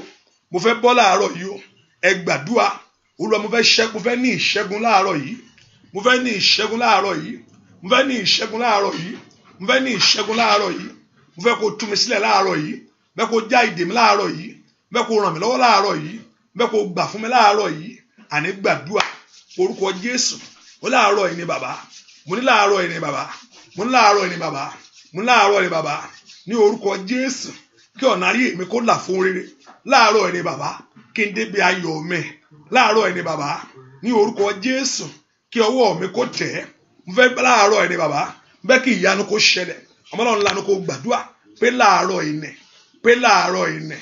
Speaker 1: Mo fẹ́ bọ́ láàárọ̀ yìí o. Ẹ gbàdúrà. Olúwa mo fẹ́ ní ìṣẹ́gun láàárọ̀ yìí. Mo fẹ́ ní ìṣẹ́gun láàárọ̀ yìí. Mo fẹ́ ní ìṣẹ́gun láàárọ̀ yìí. Mo fẹ́ ní ìṣẹ́gun láàárọ̀ yìí. Mo fẹ́ kó tú mi sílẹ̀ láàárọ̀ yìí. Mo fẹ́ kó já ìdè mi láàárọ̀ yìí. Mo fẹ́ kó ràn mí lọ́wọ́ láàárọ̀ yìí. Mo fẹ́ kó gbà fún mi láàárọ̀ yìí. Àní gbàdúrà. Orúkọ Jésù. Ó láàárọ̀ yìí ni bàbá. Mo ní láàárọ̀ yìí ni bàbá. Mo ní láàárọ̀ yìí ni bàbá. Mo ní láàárọ̀ yìí ni bàbá. Ní orúkọ Jésù. Kí ọ̀nà ayé mi kó là fún rere. Láàárọ̀ yìí ni bàbá. Kí n débi ayọ̀ mi. Láàárọ̀ yìí ni bàbá. Ní orúkọ Jésù. Kí ọwọ́ mi kó tẹ̀. Mo fẹ́ láàárọ̀ yìí ni bàbá. Bẹ́ẹ̀ kí ìyanu kó ṣẹlẹ̀. Ọmọ náà ńlá ni kó gbàdúrà. Pé láàárọ̀ yìí ni. Pé láàárọ̀ yìí ni.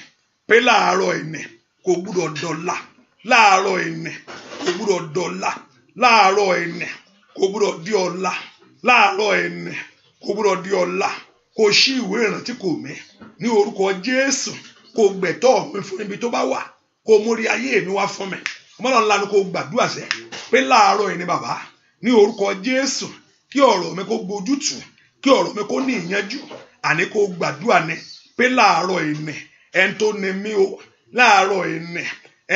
Speaker 1: Pé láàárọ̀ yìí ni. Kò gbúdọ̀ dọ̀la. Láàárọ̀ yìí ni. Kò gbúdọ̀ dọ̀la. Láàárọ̀ yìí ni. Kò gbúdọ̀ di ọ̀la. Láàárọ̀ yìí ni. Kò gbúdọ̀ di ọ̀la. Kò ṣí ìwé ìrántí kò mí. Ní orúkọ Jésù. Kò gbẹ̀tọ́ mi fún ibi tó bá wà. Kò mórí ayé mi wá fún mi. Ọmọ náà ńlá ni kó gbàdúrà sẹ́. Pé láàárọ̀ yìí ni bàbá. Ní orúkọ Jésù. Kí ọ̀rọ̀ mi kó gbójútù. Kí ọ̀rọ̀ mi kó ní ìyanjú. Àní kó gbàdúrà ni. Pé láàárọ̀ yìí ni. Ẹni tó ní mí o. Láàárọ̀ yìí ni.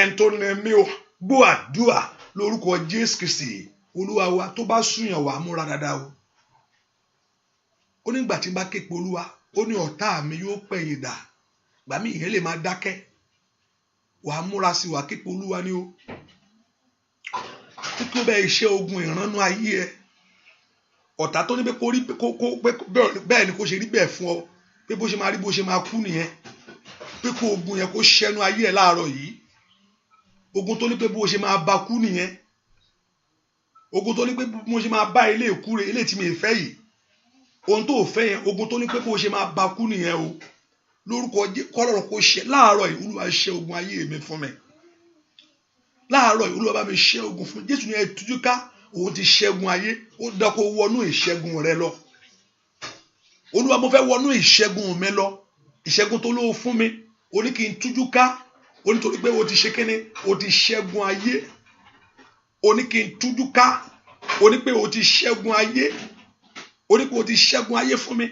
Speaker 1: Ẹni tó ní mí o. Gbọ́ àdúrà lórúkọ Jésù Kristi. Olúwa wa tó bá súyàn wà múra dáadáa o. Ó nígbà tí n bá ké pe Olúwa. Ó ní ọ̀tá mi yóò pẹ̀yìn dà. Gbà mí ìyẹn lè máa dákẹ́. Wàá múra sí wàá ké pe Olúwa ni o. Títí ó bẹ iṣẹ́ ogun ìrànnú ayé ẹ. Ọ̀tá tó ní pé kó rí bẹ́ẹ̀ ni kó ṣe rí bẹ́ẹ̀ fún ọ. Pé bó ṣe máa rí bó ṣe máa kú nìyẹn. Pé kó ogun yẹn kó ṣẹ́nu ayé ẹ láàárọ̀ yìí. Ogun tó ní pé bó ṣe máa bá kú nìyẹn. Ogun tó ní pé bó ṣe máa bá ilé ìkúre ilé tí mi fẹ́ yìí. Ohun tó fẹ́ yẹn ogun tó ní pé bó ṣe máa bá kú nìyẹn o. Lórúkọ kọ́lọ́run kó ṣe láàárọ̀ yìí Olúwa ṣe ogun ayé mi fún mi. Láàárọ̀ yìí Olúwa bá mi ṣe ogun fún Jésù ní ẹ tújú ká. Òun ti ṣẹ́gun ayé. Ó dá kó wọnú ìṣẹ́gun rẹ lọ. Olúwa mo fẹ́ wọnú ìṣẹ́gun mi lọ, ìṣẹ́gun tó lóò fún mi, ó ní kí n tújú ká, ó ní torí pé o ti ṣe kíni, o ti ṣẹ́gun ayé, ó ní kí n tújú ká, ó ní pé o ti ṣẹ́gun ayé, ó ní pé o ti ṣẹ́gun ayé fún mi.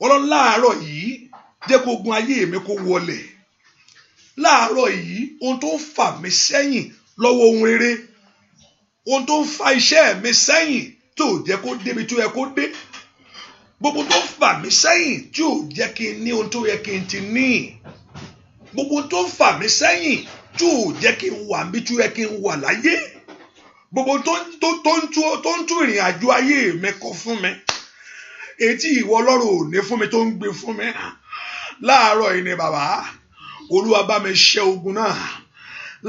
Speaker 1: Ọlọ́run láàárọ̀ yìí jẹ́ kó ogun ayé mi kó wọlẹ̀. Láàárọ̀ yìí ohun tó ń fà mí sẹ́yìn lọ́wọ́ ohun rere, ohun tó ń fa iṣẹ́ mi sẹ́yìn tí ò jẹ́ kó débi tó yẹ kó dé, gbogbo tó ń fà mí sẹ́yìn tí ò jẹ́ kí n ní ohun tó yẹ kí n ti ní, gbogbo tó ń fà mí sẹ́yìn tí ò jẹ́ kí n wà níbi tó yẹ kí n wà láyé, gbogbo tó ń tú ìrìn àjò ayé mi kọ fún mi, èyí tí ìwọ Ọlọ́run ò ní fún mi tó ń gbé fún mi. Láàárọ̀ yìí ni bàbá, Olúwa bá mi ṣẹ́ ogun náà.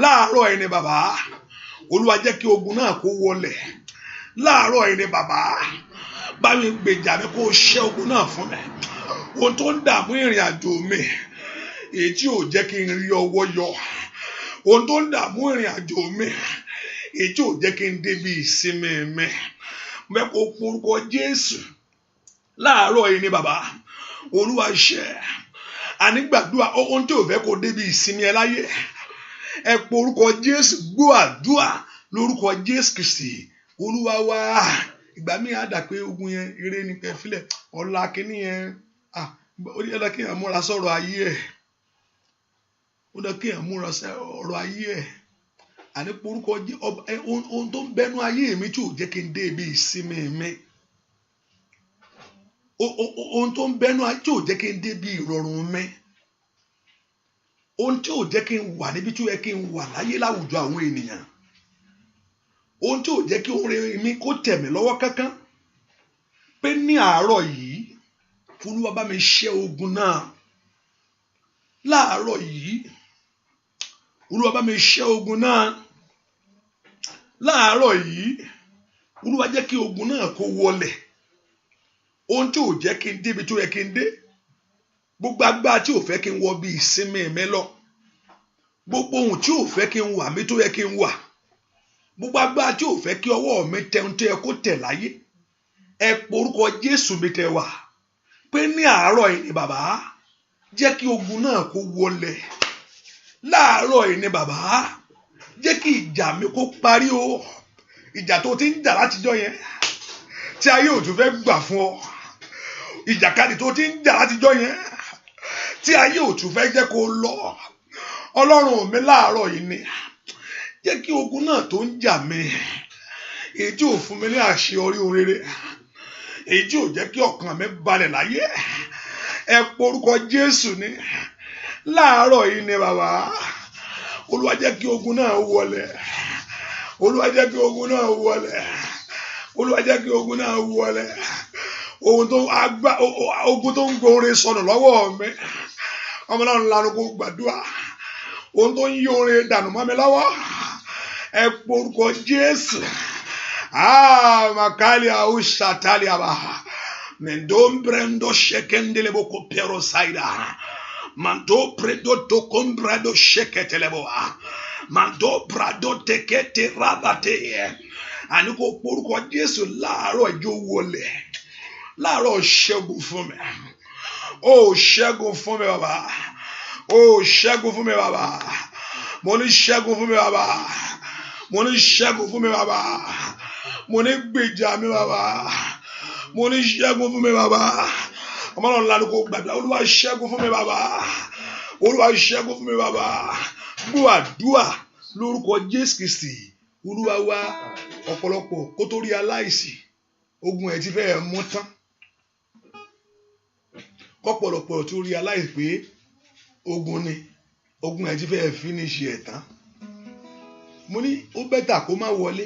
Speaker 1: Láàárọ̀ yìí ni bàbá, Olúwa jẹ́ kí ogun náà kó wọlẹ̀. Láàárọ̀ yìí ni bàbá, bá mi gbèjà mi kó ṣẹ́ ogun náà fún mi. Ohun tó ń dààmú ìrìn àjò mi, èyí tí ò jẹ́ kí n rí ọwọ́ yọ, ohun tó ń dààmú ìrìn àjò mi, èyí tí ò jẹ́ kí n débi ìsinmi mi, mẹ́kọ̀ọ́ porúkọ Jésù. Láàárọ̀ yìí ni bàbá, Olúwa ṣẹ́, ànígbàdúrà ohun tí ò fẹ́ kó débi ìsinmi ẹ láyé, ẹ porúkọ Jésù, gbọ́ àdúrà lórúkọ Jésù Kristi Olúwa wa. Ìgbà míì á dà pé ogun yẹn eré ní kẹfílẹ̀, ọ̀la kìíní yẹn ó ní ẹ̀dá kí èèyàn múra sọ̀rọ̀ ayé ẹ̀, ó dá kí èèyàn múra sọ̀rọ̀ ayé ẹ̀. Àní porúkọ ohun tó ń bẹnu ayé mi tí ò jẹ́ kí n dé ibi ìsinmi mi, ohun tó ń bẹnu ayé tí ò jẹ́ kí n dé ibi ìrọ̀rùn mi, ohun tí ò jẹ́ kí n wà níbi tí ó yẹ kí n wà láyé láwùjọ àwọn ènìyàn, ohun tí ò jẹ́ kí oore mi kó tẹ̀ mí lọ́wọ́ kankan, pé ní àárọ̀ yìí Olúwa bá mi ṣẹ́ ogun náà. Láàárọ̀ yìí Olúwa bá mi ṣẹ́ ogun náà. Láàárọ̀ yìí Olúwa jẹ́ kí ogun náà kó wọlẹ̀. Ohun tí ò jẹ́ kí n débi tó yẹ kí n dé, gbogbo agbára tí ò fẹ́ kí n wọ bí ìsinmi mi lọ, gbogbo ohun tí ò fẹ́ kí n wà mí tó yẹ kí n wà, gbogbo agbára tí ò fẹ́ kí ọwọ́ mi tẹ ohun tó yẹ kó tẹ̀ láyé, ẹ porúkọ Jésù mi tẹ wá. Pé ní àárọ̀ yìí ni bàbá, jẹ́ kí ogun náà kó wọlẹ̀. Láàárọ̀ yìí ni bàbá, jẹ́ kí ìjà mi kó parí o. Ìjà tó ti ń jà látijọ́ yẹn tí ayé ò tún fẹ́ gbà fún ọ, ìjàkadì tó ti ń jà látijọ́ yẹn tí ayé ò tún fẹ́ jẹ́ kó lọ, Ọlọ́run mi láàárọ̀ yìí ni jẹ́ kí ogun náà tó ń jà mí, èyí tí ò fún mi ní àṣeyọrí ohun rere, èyí tí ò jẹ́ kí ọkàn mi balẹ̀ láyé, ẹ porúkọ Jésù ni. Láàárọ̀ yìí ni bàbá, Olúwa jẹ́ kí ogun náà wọlẹ̀. Olúwa jẹ́ kí ogun náà wọlẹ̀. Olúwa jẹ́ kí ogun náà wọlẹ̀. Ogun tó ń gbóore sọnù lọ́wọ́ mi, ọmọ náà lanu kó gbàdúrà. Ohun tó ń yí oore dànù mọ́ mi lọ́wọ́, ẹ porúkọ Jésù. Makali ausha taliaba mendombrendo shekendele boko pero saida mando predo to combrado sheketelebo mando prado tekete rabate. Àní kó porúkọ Jésù láàárọ̀ ìjọ wọlé. Láàárọ̀ ṣẹ́gun fún mi, ó ṣẹ́gun fún mi bàbá, ó ṣẹ́gun fún mi bàbá, mo ní ṣẹ́gun fún mi bàbá, mo ní ṣẹ́gun fún mi bàbá, mo ní gbèjà mi bàbá, mo ní ṣẹ́gun fún mi bàbá. Ọmọ náà lanu kó gbàdúrà, Olúwa ṣẹ́gun fún mi bàbá, Olúwa ṣẹ́gun fún mi bàbá. Gbọ́ àdúrà lórúkọ Jésù Kristi Olúwa wa. Ọ̀pọ̀lọpọ̀ kó tó rí aláìsí, ogun ẹ̀ ti fẹ́ mú tán. Kọ́pọ̀lọpọ̀ tó rí aláìsí pé ogun ni, ogun ẹ̀ ti fẹ́ finish ẹ̀ tán. Mo ní ó bẹ́tà kó má wọlé.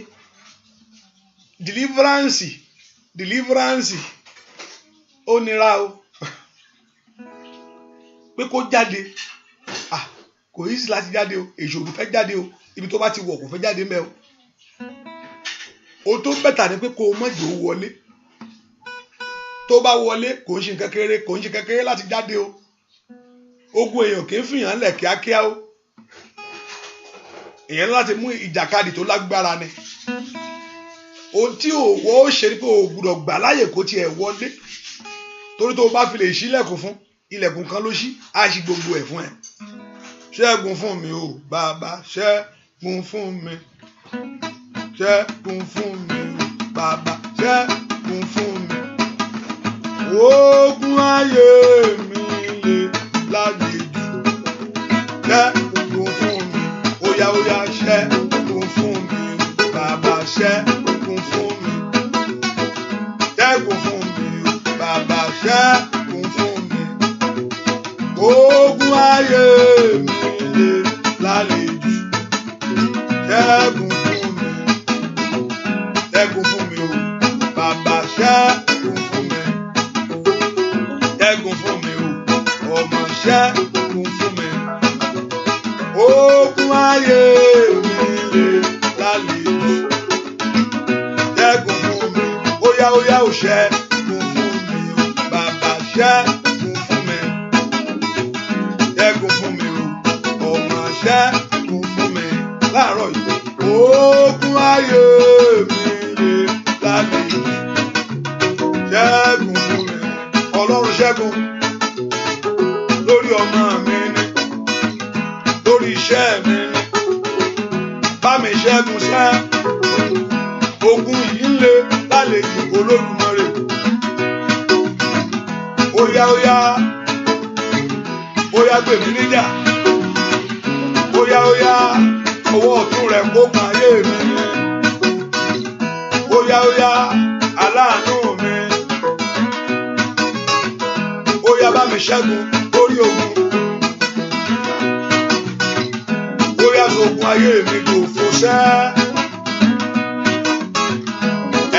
Speaker 1: Deliverance ó nira o. Pé kó jáde, kò easy láti jáde o, èṣù ò fẹ́ jáde o, ibi tó bá ti wọ̀ kò fẹ́ jáde mẹ́ o. O tó bẹ́tà ni pé kó o má jẹ́ ó wọlé. Tó bá wọlé kò ń ṣe kékeré láti jáde o. Ogun èèyàn kì í fìyàn lẹ̀ kíákíá o. Èèyàn láti mú ìjàkadì tó lágbára ni. Ohun tí òwò ó ṣe ni pé o gbúdọ̀ gbà láyè kó tiẹ̀ wọlé. torí tó bá fi lè ṣílẹ̀kùn fún ilẹ̀kùn kan ló ṣí á ṣí gbogbo ẹ̀ fún ẹ. Ṣẹ́gun fún mi o bàbá, ṣẹ́gun fún mi, ṣẹ́gun fún mi o bàbá, ṣẹ́gun fún mi. Ogun ayé mi lè lálejò, ṣẹ́gun fún mi, óyá óyá ṣẹ́gun fún mi bàbá, ṣẹ́gun fún mi, ṣẹ́gun fún mi bàbá, ṣẹ́gun fún mi. Ogun ayé mi lè lálejò, ṣẹ́gun fún mi, ṣẹ́gun fún mi o bàbá, ṣẹ́gun fún mi, ṣẹ́gun fún mi o ọmọ, ṣẹ́gun fún mi. Ogun ayé mi lè lálejò, ṣẹ́gun fún mi, óyá óyá ò ṣẹ́gun fún mi o bàbá, ṣẹ́gun fún mi, ṣẹ́gun fún mi o ọmọ, ṣẹ́gun fún mi. Láàárọ̀ yìí ogun ayé mi lè lálejò, ṣẹ́gun fún mi. Ọlọ́run ṣẹ́gun lórí ọmọ mi ni, lórí iṣẹ́ mi ni, bá mi ṣẹ́gun ṣẹ́. Ogun yìí ń lé lálejò Olódùmarè. Óyá óyá óyá gbè mí níjà, óyá óyá ọwọ́ ọ̀tún rẹ̀ kó kan ayé mi ni. Óyá óyá aláàánú mi, óyá bá mi ṣẹ́gun lórí ogun. Óyá sógun ayé mi kò fò ṣẹ́.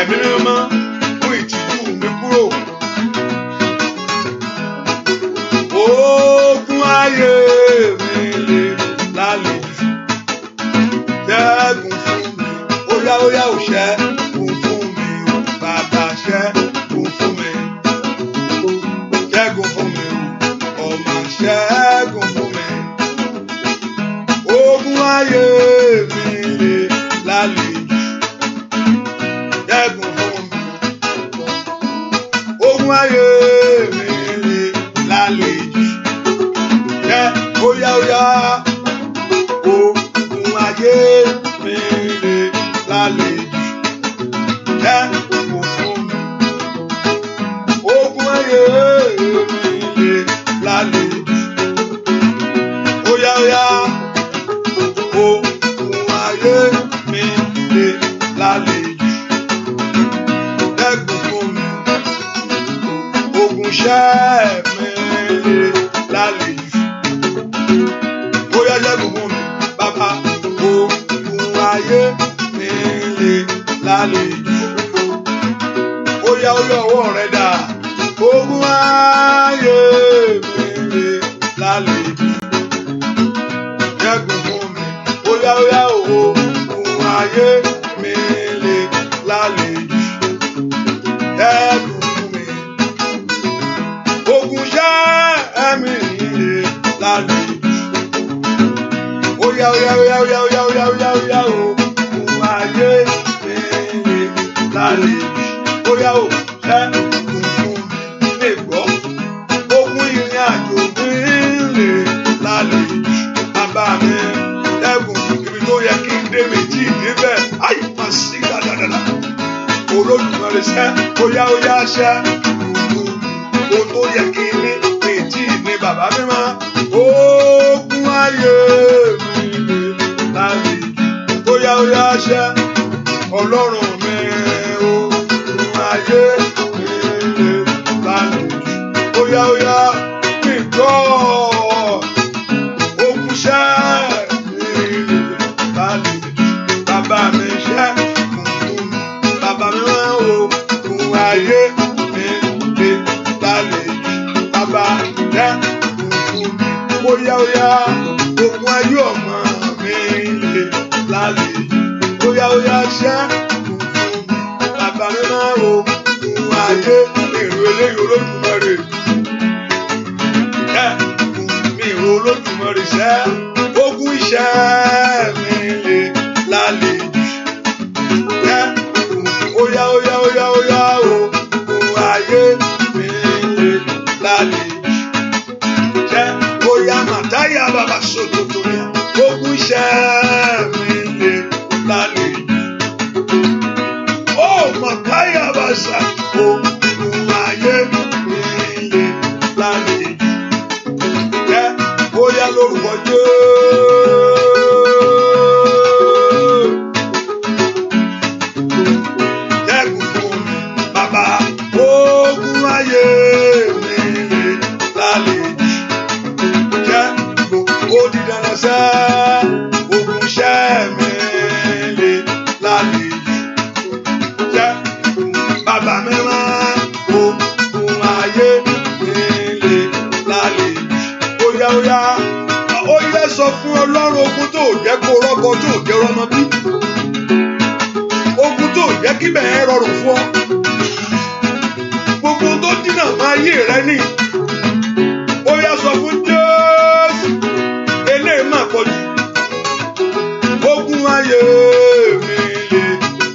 Speaker 1: Ẹ̀mí mímọ́ mú ìtìjú mi kúrò. Ogun ayé mi lè lálejò, ṣẹ́gun fún mi, óyá óyá ò ṣẹ́gun fún mi o bàbá, ṣẹ́gun fún mi, ṣẹ́gun fún mi o ọmọ, ṣẹ́gun fún mi. Ogun ayé mi lè lálejò, ṣẹ́gun fún mi. Ogun ayé mi lè lálejò, óyá óyá ogun ayé mi lè lálejò, ṣẹ́gun fún mi. Ogun ayé mi lè lálejò, óyá óyá ogun ayé mi lè lálejò, ṣẹ́gun fún mi. Ogun ṣẹ́ mi lè lálejò, óyá ṣẹ́gun fún mi bàbá. Ogun ayé mi lè lálejò, óyá óyá ọwọ́ rẹ̀ dà. Ogun ayé mi lè lálejò, ṣẹ́gun fún mi, óyá óyá ogun ayé mi lè lálejò, ṣẹ́gun fún mi. Ogun ṣẹ́ mi lè lálejò, óyá óyá óyá óyá óyá óyá óyá óyá ogun ayé mi lè lálejò, óyá o ṣẹ́gun fún mi. Lè gbọ́ ogun ìrìn àjò mi lè lálejò, bàbá mi ṣẹ́gun ibi tó yẹ kí n dé mi tí ì débẹ̀. Ayé máa sí dáadáa. Olódùmarè ṣẹ́, óyá óyá ṣẹ́ o tó yẹ kí n ní mi tí ì ní bàbá mi mọ́. Ogun ayé mi lè lálejò, óyá óyá ṣẹ́. Ọlọ́run mi ogun ayé mi lè lálejò, óyá óyá mi gbọ́. Ogun ṣẹ́ mi lè lálejò, bàbá mi ṣẹ́gun fún mi, bàbá mi wá ogun ayé mi lè lálejò, bàbá ṣẹ́gun fún mi. Óyá óyá ogun ayé ọmọ mi lè lálejò, óyá óyá ṣẹ́gun fún mi, bàbá mi wá ogun ayé mi ìrọ̀lẹ́ Olódùmarè. Mi ìrò Olódùmarè ṣẹ́. Ogun iṣẹ́ mi lè lálejò, óyá óyá óyá óyá ogun ayé mi lè lálejò. Jẹ́ bóyá màtáyà bàbá sòtòtò yẹn. Ogun iṣẹ́ mi lè lálejò. Ó màtáyà bàṣà ogun ayé mi lè lálejò. Jẹ́ bóyá lórúkọ Jésù. Ogun iṣẹ́ mi lè lálejò. Jẹ́ bàbá mi rán ogun ayé mi lè lálejò. Óyá ó yẹ sọ fún Ọlọ́run ogun tó jẹ́ kó rọ́kọ tó jẹ́ rọ́mọ bí. Ogun tó jẹ́ kí bẹ́ẹ̀ rọrùn fún ọ. Gbogbo tó dínà mọ́ ayé rẹ ní. Ó yẹ sọ fún Jésù. Eléyìí máa pọ̀ jù. Ogun ayé mi lè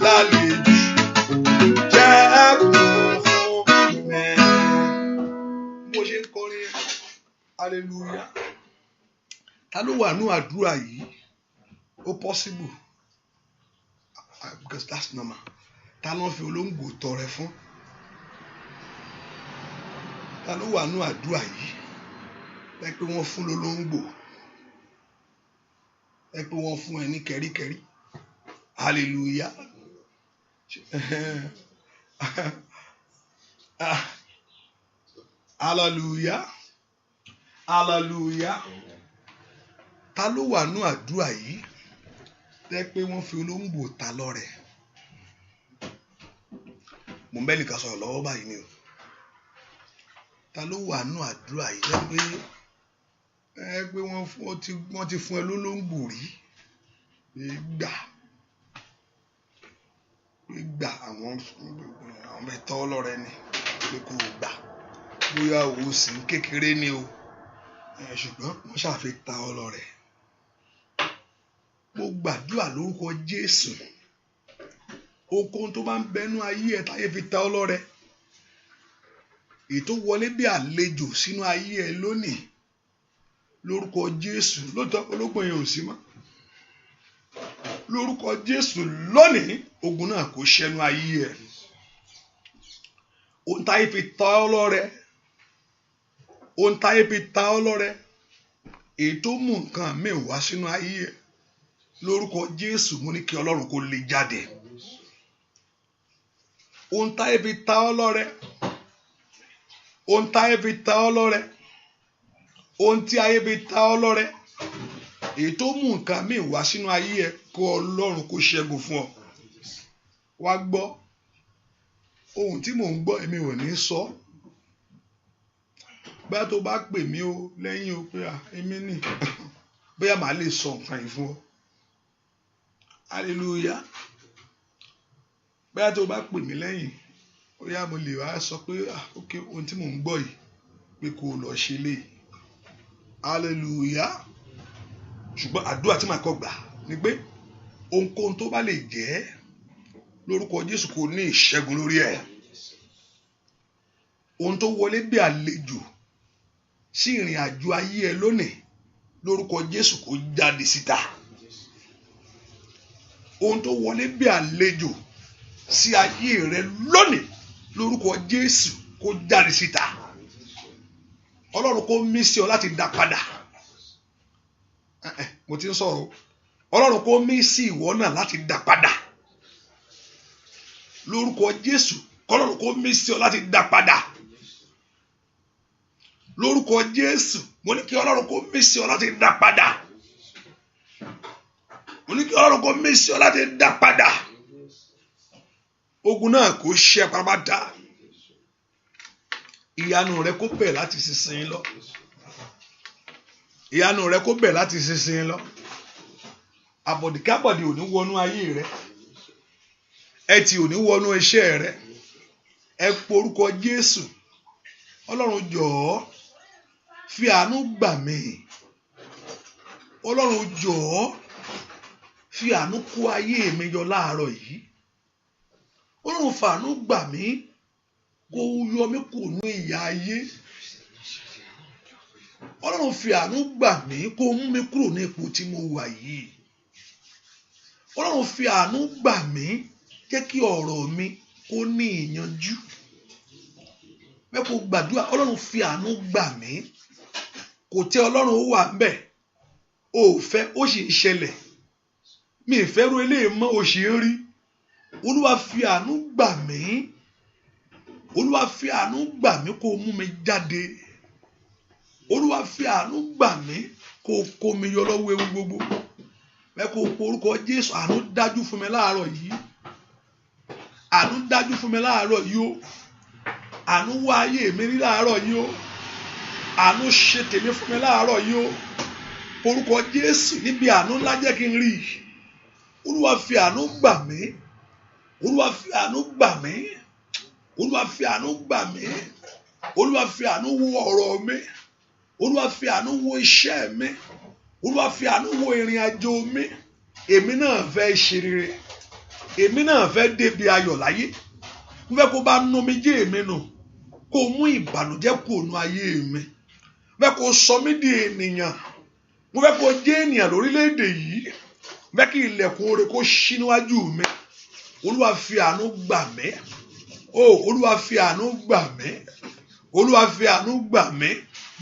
Speaker 1: lálejò. Jẹ́ kún fún mi. Mo ṣe ń kọrin hallelujah. Ta ló wà nínú àdúrà yìí? Ó possible because that's normal. Ta ló ń fi olóńgbò tọrẹ fún? Ta ló wà nínú àdúrà yìí? Bẹ́ẹ̀ pé wọ́n fún lólóńgbò. Ẹ pé wọ́n fún ẹ ní kẹ́ríkẹ́rí hallelujah. Hallelujah hallelujah. Ta ló wà nú àdúrà yìí tẹ́ pé wọ́n fi olóńgbò ta lọ́rẹ? Mo ń bẹ́ nìkan sọ̀rọ̀ lọ́wọ́ báyìí ni o. Ta ló wà nú àdúrà yìí tẹ́ pé wọ́n ti fún ẹ lólóńgbò rí? Gbà àwọn ẹ̀tọ́ ọlọ́rẹ ni pé kò gbà. Bóyá o sì ń kékeré ni o, ṣùgbọ́n wọ́n ṣàfi ta ọlọ́rẹ. Mo gbàdúrà lórúkọ Jésù. Ohunkóhun tó bá ń bẹnu ayé ẹ táyé fi ta ọlọ́rẹ, èyí tó wọlé bí àlejò sínú ayé ẹ lónìí, lórúkọ Jésù. Lóòótọ́ ológun yẹn ò sí mọ́. Lórúkọ Jésù lónìí ogun náà kò ṣẹnu ayé ẹ. Ohun táyé fi ta ọlọ́rẹ, ohun táyé fi ta ọlọ́rẹ, èyí tó mú nǹkan mi wá sínú ayé ẹ, lórúkọ Jésù mo ní kí Ọlọ́run kó lè jáde. Ohun táyé fi ta ọlọ́rẹ, ohun táyé fi ta ọlọ́rẹ, ohun tí ayé fi ta ọlọ́rẹ, èyí tó mú nǹkan mi wá sínú ayé ẹ, kó Ọlọ́run kó ṣẹ́gun fún ọ. Wá gbọ́ ohun tí mò ń gbọ́, èmi ò ní sọ. Bóyá tó bá pè mí o lẹ́yìn o pé èmi ní bóyá màá lè sọ nǹkan yìí fún ọ. Hallelujah. Bóyá tó bá pè mí lẹ́yìn, bóyá mo lè wá sọ pé ok ohun tí mò ń gbọ́ yìí pé kó lọ ṣe léyìí. Hallelujah. Ṣùgbọ́n àdúrà tí màá kọ́ gbà ni pé ohunkóhun tó bá lè jẹ́, lórúkọ Jésù kò ní ìṣẹ́gun lórí ẹ̀. Ohun tó wọlé bí àlejò sí ìrìn àjò ayé ẹ lónìí, lórúkọ Jésù kó jáde síta. Ohun tó wọlé bí àlejò sí ayé rẹ lónìí, lórúkọ Jésù kó jáde síta. Ọlọ́run kó mí sí ọ láti dá padà. Mo ti ń sọ̀rọ̀. Ọlọ́run kó mí sí ìwọ náà láti dá padà. Lórúkọ Jésù, Ọlọ́run kó mí sí ọ láti dá padà. Lórúkọ Jésù, mo ní kí Ọlọ́run kó mí sí ọ láti dá padà. Mo ní kí Ọlọ́run kó mí sí ọ láti dá padà. Ogun náà kò ṣe pàápàá. Ìyanu rẹ kó bẹ̀rẹ̀ láti sísìn lọ. Ìyanu rẹ kó bẹ̀rẹ̀ láti sísìn lọ. Àbọ̀dìkábọ̀dì ò ní wọnú ayé rẹ. Ẹtì ò ní wọnú iṣẹ́ rẹ. Ẹ porúkọ Jésù. Ọlọ́run jọ̀ọ́ fi àánú gbà mí. Ọlọ́run jọ̀ọ́ fi àánú kó ayé mi yọ láàárọ̀ yìí. Ọlọ́run fàánú gbà mí, kó yọ mí kúrò nínú ìyà ayé. Ọlọ́run fi àánú gbà mí kó mú mi kúrò ní ipò tí mo wà yìí. Ọlọ́run fi àánú gbà mí jẹ́ kí ọ̀rọ̀ mi kó ní ìyanjú. Bẹ́ẹ̀ kó gbàdúrà, Ọlọ́run fi àánú gbà mí. Kò tẹ́ Ọlọ́run ó wà ńbẹ̀. O ò fẹ́, ó sì ń ṣẹlẹ̀. Mi ì fẹ́ ru eléyìí mọ́, o sì ń rí. Olúwa fi àánú gbà mí. Olúwa fi àánú gbà mí kó mú mi jáde. Olúwa fi àánú gbà mí kó kó mi yọ lọ́wọ́ ewu gbogbo. Bẹ́ẹ̀ kó pe orúkọ Jésù. Àánú dájú fún mi láàárọ̀ yìí. Àánú dájú fún mi láàárọ̀ yìí o. Àánú wá ayé mi rí láàárọ̀ yìí o. Àánú ṣe tèmi fún mi láàárọ̀ yìí o. Orúkọ Jésù, níbi àánú ńlá jẹ́ kí n rí. Olúwa fi àánú gbà mí. Olúwa fi àánú gbà mí. Olúwa fi àánú gbà mí. Olúwa fi àánú wo ọ̀rọ̀ mi. Olúwa fi àánú wo iṣẹ́ mi. Olúwa fi àánú wo ìrìn àjò mi. Èmi náà fẹ́ ṣe rere. Èmi náà fẹ́ débi ayọ̀ láyé. Mo fẹ́ kó bá nú mi jẹ́ èmi nù. Kó mú ìbànújẹ́ kúrò nínú ayé mi. Mo fẹ́ kó sọ mí di ènìyàn. Mo fẹ́ kó jẹ́ ènìyàn lórílẹ̀‐èdè yìí. Mo fẹ́ kí ilẹ̀kùn oore kó ṣí níwájú mi. Olúwa fi àánú gbà mí. Olúwa fi àánú gbà mí. Olúwa fi àánú gbà mí.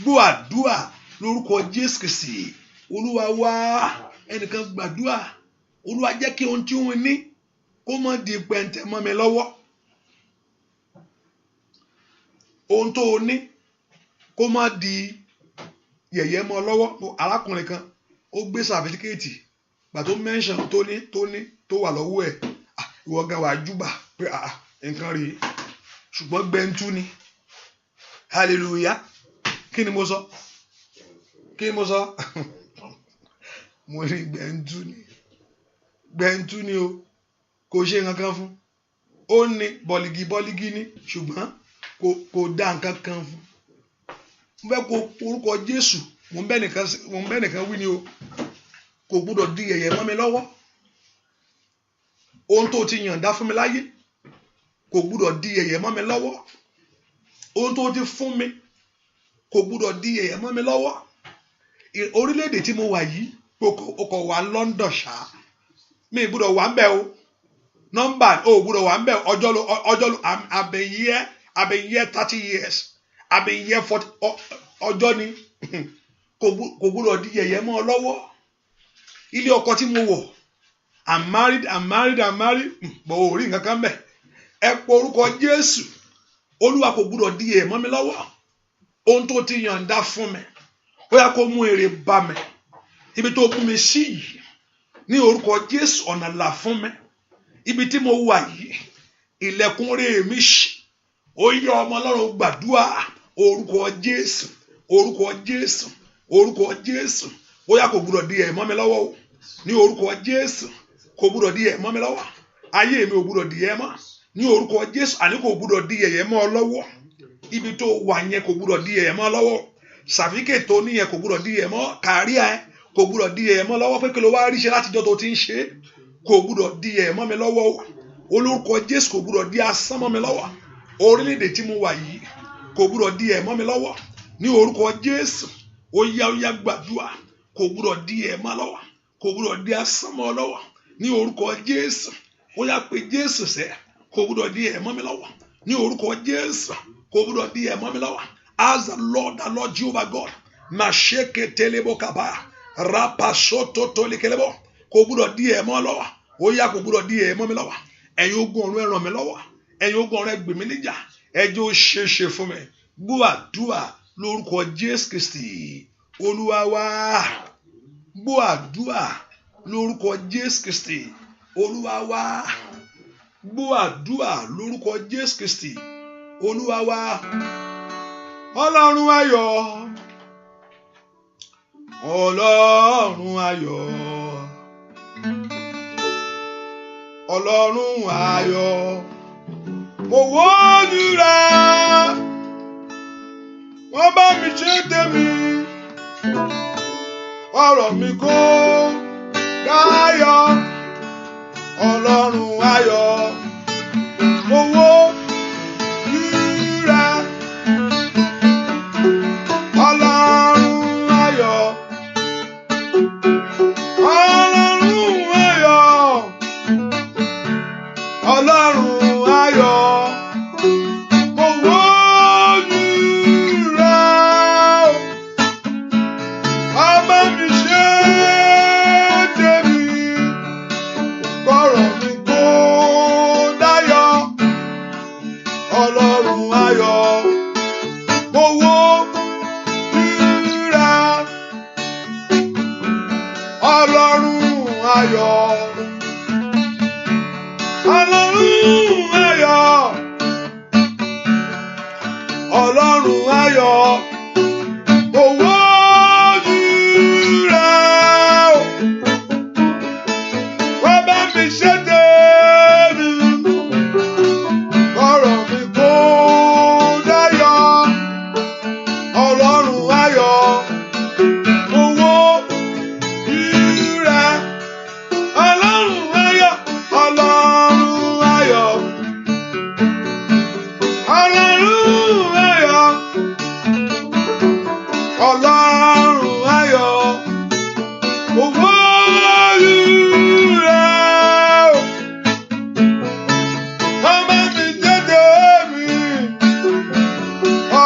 Speaker 1: Gbọ́ àdúrà lórúkọ Jésù Kristi. Olúwa wá, ẹnìkan gbàdúrà. Olúwa jẹ́ kí ohun tí ó ní kó má di pẹ̀ǹtẹ̀ mọ́ mi lọ́wọ́. Ohun tó o ní kó má di yẹ̀yẹ́ mọ́ lọ́wọ́. Arákùnrin kan ó gbé sàfitíkẹ́ẹ̀tì gbà tó mẹ́ńṣàn tó wà lọ́wọ́ ẹ̀. Ìwọ gan wà júbà pé nǹkan rí, ṣùgbọ́n gbẹ̀ntú ni. Hallelujah. Kí ni mo sọ? Kí ni mo sọ? Mo ní gbẹ̀ntú ni. Gbẹ̀ntú ni o. Kò ṣe nǹkan kan fún. Ó ní bọ́lígì ni, ṣùgbọ́n kò dá nǹkan kan fún. Mo fẹ́ kó orúkọ Jésù. Mo ń bẹ́ nìkan wí ni o. Kò gbúdọ̀ di yẹ̀yẹ́ mọ́ mi lọ́wọ́. Ohun tó ti yànda fún mi láyé kò gbúdọ̀ di yẹ̀yẹ́ mọ́ mi lọ́wọ́. Ohun tó ti fún mi kò gbúdọ̀ di yẹ̀yẹ́ mọ́ mi lọ́wọ́. Orílẹ̀-èdè tí mo wà yìí o kò wà London ṣá. Mi gbúdọ̀ wà ń bẹ̀ o. Nọ́mbà o gbúdọ̀ wà ń bẹ̀ ọjọ́ I've been here 30 years. I've been here 40 ọjọ́ ni. Kò gbúdọ̀ di yẹ̀yẹ́ mọ́ ọ lọ́wọ́. Ilé ọkọ tí mo wọ̀, I'm married. Bọ̀ ò rí nǹkan kan bẹ̀. Ẹ pọ orúkọ Jésù. Olúwa kò gbúdọ̀ di yẹ̀yẹ́ mọ́ mi lọ́wọ́. Ohun tó ti yànda fún mi, ó yá kó mú èrè bá mi. Ibi tó mú mi sí yìí, ní orúkọ Jésù, ọ̀nà là fún mi. Ibi tí mo wà yìí, ilẹ̀kùn rẹ̀ mi ṣí. Ó yá ọmọ Ọlọ́run gbàdúrà. Orúkọ Jésù. Orúkọ Jésù. Orúkọ Jésù. Ó yá kò gbúdọ̀ di yẹ̀yẹ́ mọ́ mi lọ́wọ́ o. Ní orúkọ Jésù, kò gbúdọ̀ di yẹ̀yẹ́ mọ́ mi lọ́wọ́. Ayé mi ò gbúdọ̀ di yẹ̀yẹ́ mọ́. Ní orúkọ Jésù, àní kò gbúdọ̀ di yẹ̀yẹ́ mọ́ ọ lọ́wọ́. Ibi tó wà yẹn kò gbúdọ̀ di yẹ̀yẹ́ mọ́ ọ lọ́wọ́. Sàfíkè tó ní yẹn kò gbúdọ̀ di yẹ̀yẹ́ mọ́. Kàríà ẹ kò gbúdọ̀ di yẹ̀yẹ́ mọ́ lọ́wọ́. Pé kí ló wá rí ṣe látijọ́ tó ti ń ṣe. Kò gbúdọ̀ di yẹ̀yẹ́ mọ́ mi lọ́wọ́ o. Olórúkọ Jésù kò gbúdọ̀ di asán mọ́ mi lọ́wọ́. Orílẹ̀-èdè tí mo wà yìí kò gbúdọ̀ di yẹ̀yẹ́ mọ́ mi lọ́wọ́. Ní orúkọ Jésù, ó yá gbàdúrà. Kò gbúdọ̀ di yẹ̀yẹ́ mọ́ lọ́wọ́. Kò gbúdọ̀ di asán mọ́ lọ́wọ́. Ní orúkọ Jésù, ó yá pé Jésù sẹ́. Kò gbúdọ̀ di yẹ̀yẹ́ mọ́ mi lọ́wọ́. Ní orúkọ Jésù, kò gbúdọ̀ di yẹ̀yẹ́ mọ́ mi lọ́wọ́. As the Lord Jehovah God, Masheke telebo kaba, Rapasoto tolekelebo, kò gbúdọ̀ di yẹ̀yẹ́ mọ́ lọ́wọ́. Ó yá kò gbúdọ̀ di yẹ̀yẹ́ mọ́ mi lọ́wọ́. Ẹ̀yin ogun ọ̀run ẹ ràn mí lọ́wọ́. Ẹ̀yin ogun ọ̀run ẹ gbè mí níjà. Ẹ jẹ́ ó ṣeéṣe fún mi. Gbọ́ àdúrà lórúkọ Jésù Kristi. Olúwa wa. Gbọ́ àdúrà lórúkọ Jésù Kristi. Olúwa wa. Gbọ́ àdúrà lórúkọ Jésù Kristi. Olúwa wa. Ọlọ́run ayọ̀. Ọlọ́run ayọ̀. Ọlọ́run ayọ̀. Mo wojú rẹ̀. Wọ́n bá mi ṣe tèmi. Ọ̀rọ̀ mi kò dáyọ̀. Ọlọ́run ayọ̀. Mo wojú rẹ̀. Ọlọ́run ayọ̀. Ọlọ́run ayọ̀. Ọlọ́run ayọ̀. Owó rírà o. Wọ́n bá mi ṣe tèmi. Ọ̀rọ̀ mi kò dáyọ̀. Ọlọ́run ayọ̀. Owó rírà. Ọlọ́run ayọ̀. Ọlọ́run ayọ̀. Ọlọ́run ayọ̀. Ọlọ́run ayọ̀. Owó rírà o. Ọmọ mi dédé mi.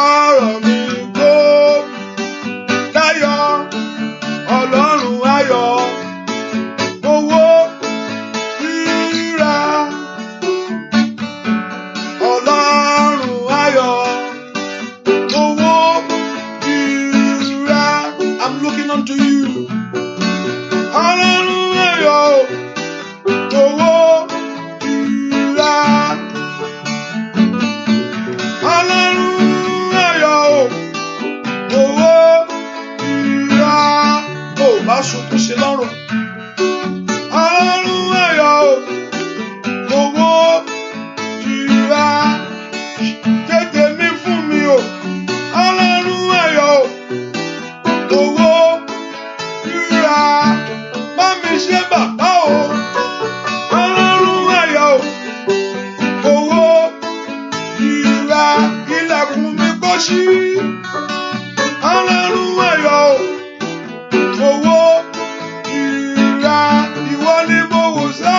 Speaker 1: Ọ̀rọ̀ mi kò dáyọ̀. Ọlọ́run ayọ̀. Owó rírà. Ọlọ́run ayọ̀. Owó rírà. I'm looking unto you. Ọlọ́run ayọ̀. Owó rírà. Ọlọ́run ayọ̀. Owó rírà. Bó o bá sunkún sí lọ́rùn. Ọlọ́run ayọ̀. Owó rírà. Tètè mi fún mi o. Ọlọ́run ayọ̀. Owó rírà. Bá mi ṣe bàbá o. Ọlọ́run ayọ̀. Owó rírà. Ilẹ̀kùn mi kò ṣí. Ọlọ́run ayọ̀. Owó rírà. Ìwọ ni mo wò sá.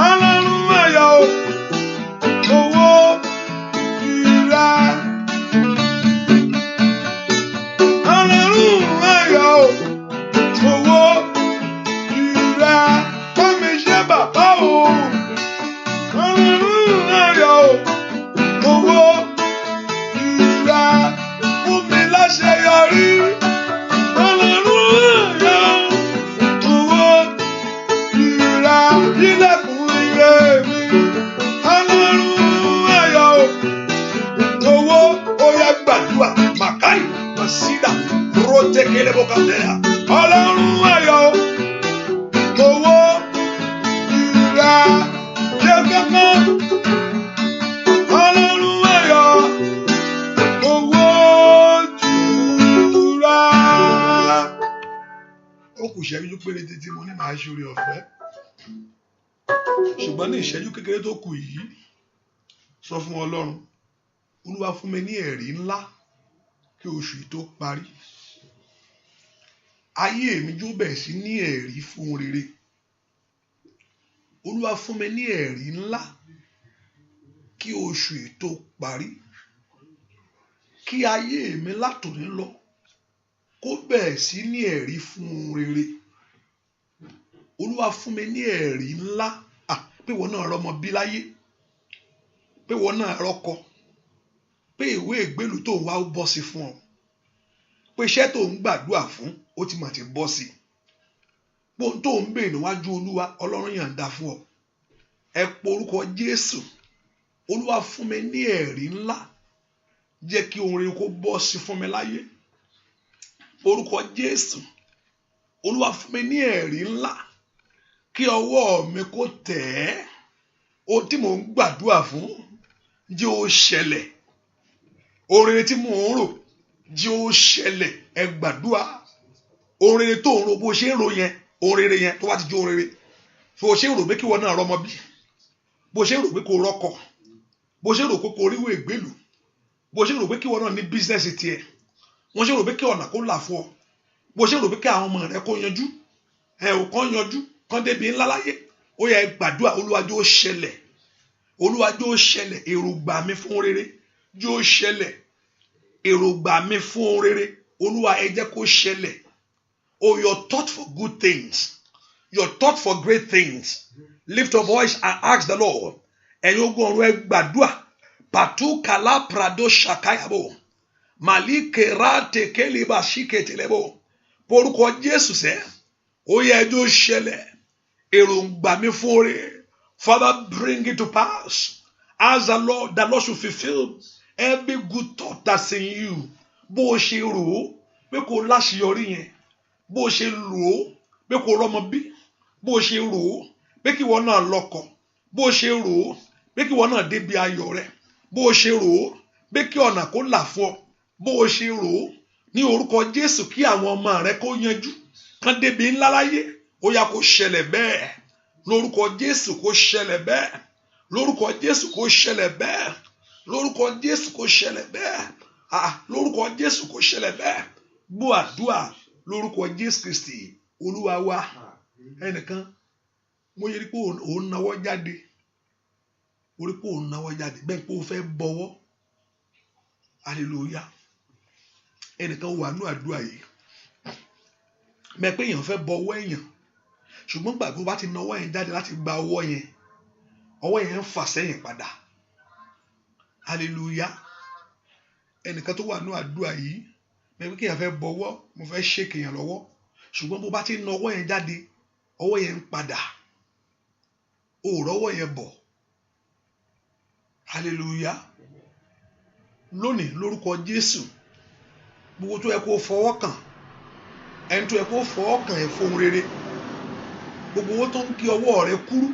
Speaker 1: Ọlọ́run ayọ̀. Owó rírà. Ọlọ́run ayọ̀. Owó rírà. Bá mi ṣe bàbá o. Ọlọ́run ayọ̀. Owó rírà. Fún mi láṣeyọrí. Ọlọ́run ayọ̀. Owó rírà. Ilẹ̀kùn ire mi. Ọlọ́run ayọ̀. Owó oya gbàdúrà. Màkàí Masida Rotekele Bokandea. Ọlọ́run ayọ̀. Owó rírà. Jẹ́ kankan. Ọlọ́run ayọ̀. Owó rírà. Ó kù ìṣẹ́jú péréte tí mo ní màá ṣe oore ọ̀fẹ́. Ṣùgbọ́n ní ìṣẹ́jú kékeré tó kù yìí, sọ fún Ọlọ́run, Olúwa fún mi ní ẹ̀rí ńlá kí oṣù yìí tó parí. Ayé mi jó bẹ̀rẹ̀ sí ní ẹ̀rí fún rere. Olúwa fún mi ní ẹ̀rí ńlá kí oṣù yìí tó parí. Kí ayé mi látòní lọ kó bẹ̀rẹ̀ sí ní ẹ̀rí fún rere. Olúwa fún mi ní ẹ̀rí ńlá. Pé ìwọ náà rọmọ bí láyé. Pé ìwọ náà rọ́kọ. Pé ìwé ìgbélú tó ń wá ó bọ́ sí fún ọ. Pé iṣẹ́ tó ń gbàdúrà fún ó ti mà ti bọ́ sí. Pé ohun tó ń béèrè níwájú Olúwa Ọlọ́run yàǹda fún ọ. Ẹ po orúkọ Jésù. Olúwa fún mi ní ẹ̀rí ńlá. Jẹ́ kí ohun rere kó bọ́ sí fún mi láyé. Orúkọ Jésù. Olúwa fún mi ní ẹ̀rí ńlá. Kí ọwọ́ mi kó tẹ̀ ẹ́. Ohun tí mò ń gbàdúrà fún jẹ́ ó ṣẹlẹ̀. Ohun rere tí mò ń rò jẹ́ ó ṣẹlẹ̀. Ẹ gbàdúrà. Ohun rere tó ń rò bó ṣe ń rò yẹn. Ohun rere yẹn tó bá ti jẹ́ ohun rere. Bó ṣe ń rò pé kí wọn náà rọmọ bí. Bó ṣe ń rò pé kó rọ́kọ. Bó ṣe ń rò pé kó ríwé ìgbélú. Bó ṣe ń rò pé kí wọn náà ní bísínẹ́sì tiẹ̀. Bó ṣe ń rò pé kí ọ̀nà kó là fún ọ. Bó ṣe ń rò pé kí àwọn ọmọ rẹ kó yanjú. Kán yanjú. Kán débi ńlá láyé. Ó yẹ gbàdúrà. Olúwa jẹ́ ó ṣẹlẹ̀. Olúwa jẹ́ ó ṣẹlẹ̀. Èrògbà mi fún rere jẹ́ ó ṣẹlẹ̀. Èrògbà mi fún rere. Olúwa ẹ jẹ́ kó ṣẹlẹ̀. Oh, your thought for good things. Your thought for great things. Lift your voice and ask the Lord. Ẹ̀yin ogun ọ̀run ẹ gbàdúrà. Patu kala prado shakayabo. Malike rate keliba shiketelebo. Porúkọ Jésù sẹ́. ó yẹ ẹjọ́ ṣẹlẹ̀ èròǹgbà mi fún oore. Father, bring it to pass. As the Lord should fulfill every good thought that's in you. Bó o ṣe rò ó pé kò láṣeyọrí yẹn, bó o ṣe rò ó pé kò rọ́mọ bí, bó o ṣe rò ó pé kí ìwọ náà lọ́kọ, bó o ṣe rò ó pé kí ìwọ náà débi ayọ̀ rẹ, bó o ṣe rò ó pé kí ọ̀nà kó là fún ọ, bó o ṣe rò ó ní orúkọ Jésù kí àwọn ọmọ rẹ kó yanjú kán débi ńlá láyé, ó yá kó ṣẹlẹ̀ bẹ́ẹ̀. Lórúkọ Jésù kó ṣẹlẹ̀ bẹ́ẹ̀. Lórúkọ Jésù kó ṣẹlẹ̀ bẹ́ẹ̀. Lórúkọ Jésù kó ṣẹlẹ̀ bẹ́ẹ̀. Lórúkọ Jésù kó ṣẹlẹ̀ bẹ́ẹ̀. Gbọ́ àdúrà lórúkọ Jésù Kristi Olúwa wa. Ẹnìkan mo yẹ pé òun náwó jáde. Orí pé òun náwó jáde bẹ́ẹ̀ pé ó fẹ́ bọ̀wọ́. Hallelujah. Ẹnìkan wà nínú àdúrà yìí. Mẹ́ pé èèyàn fẹ́ bọ̀wọ́ èèyàn. Ṣùgbọ́n gbàgbọ́ bá ti náwó yẹn jáde láti gba ọwọ́ yẹn ń fà sẹ́yìn padà. Hallelujah. Ẹnìkan tó wà nínú àdúrà yìí mẹ́bí kí èèyàn fẹ́ bọ̀wọ́ mo fẹ́ ṣèkè èèyàn lọ́wọ́ ṣùgbọ́n bó bá ti náwó yẹn jáde ọwọ́ yẹn ń padà ó rọ́wọ́ yẹn bọ̀. Hallelujah. Lónìí lórúkọ Jésù gbogbo tó yẹ kó fọwọ́ kàn ẹni tó yẹ kó fọwọ́ kàn ẹ̀ fún rere gbogbo owó tó ń kí ọwọ́ rẹ kúrú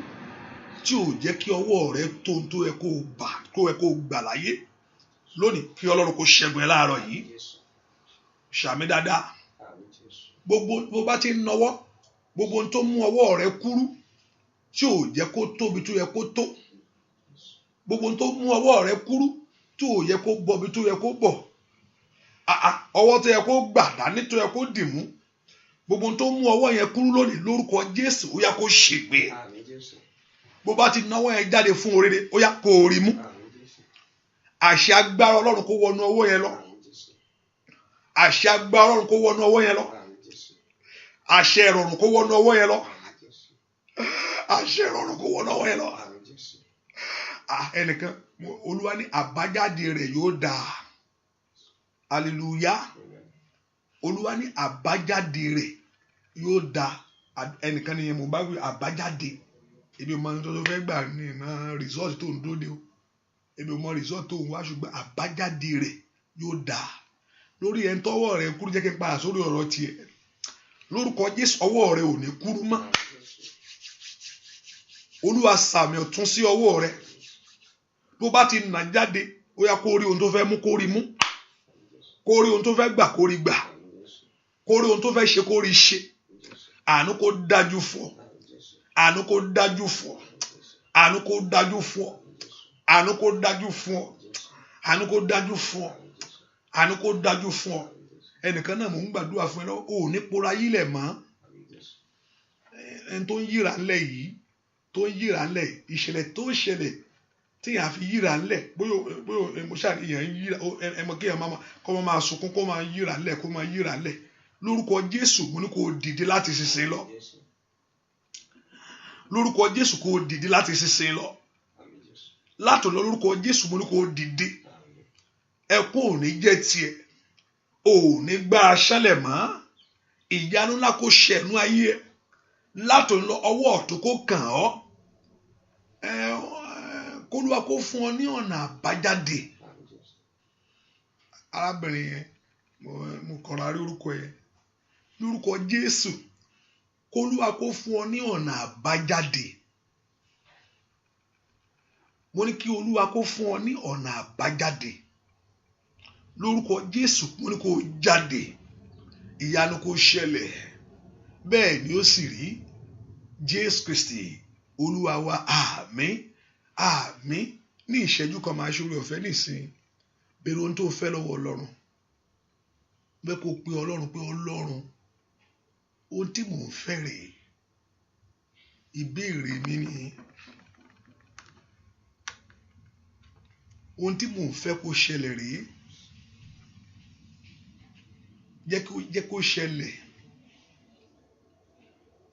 Speaker 1: tí ò jẹ́ kí ọwọ́ rẹ tó ń tó yẹ kó gbà láyé lónìí kí Ọlọ́run kó ṣẹ́gun ẹ láàárọ̀ yìí. Ṣàmì dáadáa. Gbogbo bó bá ti ń nawọ́ gbogbo ohun tó mú ọwọ́ rẹ kúrú tí ò jẹ́ kó tóbi tó yẹ kó tó gbogbo ohun tó mú ọwọ́ rẹ kúrú tí ò yẹ kó bọ̀ bí tó yẹ kó bọ̀ ọwọ́ tó yẹ kó gbà dání tó yẹ kó dìmú gbogbo tó mú ọwọ́ yẹn kúrú lónìí lórúkọ Jésù ó yá kó ṣègbè. Bó bá ti náwó yẹn jáde fún oríire ó yá kó rí mú. Àṣẹ agbára Ọlọ́run kó wọnú ọwọ́ yẹn lọ. Àṣẹ agbára Ọlọ́run kó wọnú ọwọ́ yẹn lọ. Àṣẹ ìrọ̀rùn kó wọnú ọwọ́ yẹn lọ. Àṣẹ ìrọ̀rùn kó wọnú ọwọ́ yẹn lọ. Ẹnìkan Olúwa ní àbájáde rẹ̀ yóò dáa. Hallelujah. Olúwa ní àbájáde rẹ̀ yóò da ẹnìkan nìyẹn mo bá wí àbájáde ebi o mọ ní tó fẹ́ gbà ní ìmọ̀ result tó ń dóde o ebi o mọ result tó ń wá ṣùgbọ́n àbájáde rẹ̀ yóò da lórí ẹni tọ́wọ́ rẹ̀ kúrú jẹ́ kí n padà sórí ọ̀rọ̀ tiẹ̀ lórúkọ Jésù ọwọ́ rẹ̀ ò ní kúrú mọ́. Olúwa sàmì ọ̀tún sí ọwọ́ rẹ̀ bó bá ti nà jáde ó yá kó rí ohun tó fẹ́ mú kó rí mú kó rí ohun tó fẹ́ gbà kó rí gbà kó rí ohun tó fẹ́ ṣe kó rí ṣe. Àánú kó dájú fún ọ. Àánú kó dájú fún ọ. Àánú kó dájú fún ọ. Àánú kó dájú fún ọ. Àánú kó dájú fún ọ. Àánú kó dájú fún ọ. Ẹnìkan náà mò ń gbàdúrà fún ẹ lọ́wọ́ ò ní pora yílẹ̀ mọ́. Ẹni tó ń yíra ńlẹ̀ yìí tó ń yíra ńlẹ̀ ìṣẹ̀lẹ̀ tó ń ṣẹlẹ̀ tí èèyàn fi yíra ńlẹ̀ bóyá mo ṣàríyàn yíra ẹmọ kí èèyàn kọ́ máa sunkún kó máa yíra ńlẹ̀ kó máa yíra ńlẹ̀ lórúkọ Jésù mo ní kó dìde láti ṣiṣẹ́ lọ. Lórúkọ Jésù kó dìde láti ṣiṣẹ́ lọ. Látò lọ lórúkọ Jésù mo ní kó dìde. Ẹkún ò ní jẹ́ tiẹ̀. Ò ní gbá aṣálẹ̀ mọ́. Ìyanu ńlá kó ṣẹ̀nú ayé ẹ̀. Látò lọ ọwọ́ ọ̀tún kó kàn ọ́. K'Olúwa kó fún ọ ní ọ̀nà àbájáde. Arábìnrin yẹn mo kọ̀ra rí orúkọ yẹn. Lórúkọ Jésù k'Olúwa kó fún ọ ní ọ̀nà àbájáde. Mo ní kí Olúwa kó fún ọ ní ọ̀nà àbájáde. Lórúkọ Jésù mo ní kó jáde. Ìyanu kó ṣẹlẹ̀. Bẹ́ẹ̀ ni ó sì rí. Jésù Kristi Olúwa wa àmín. Àmín. Ní ìṣẹ́jú kan máa ṣoore ọ̀fẹ́ nísìn. Bẹ̀rù ohun tó fẹ́ lọ́wọ́ Ọlọ́run. Bẹ́ẹ̀ kó pe Ọlọ́run pé Ọlọ́run ohun tí mò ń fẹ́ rèé. Ìbéèrè mi ni ohun tí mò ń fẹ́ kó ṣẹlẹ̀ rèé. Jẹ́ kó ṣẹlẹ̀.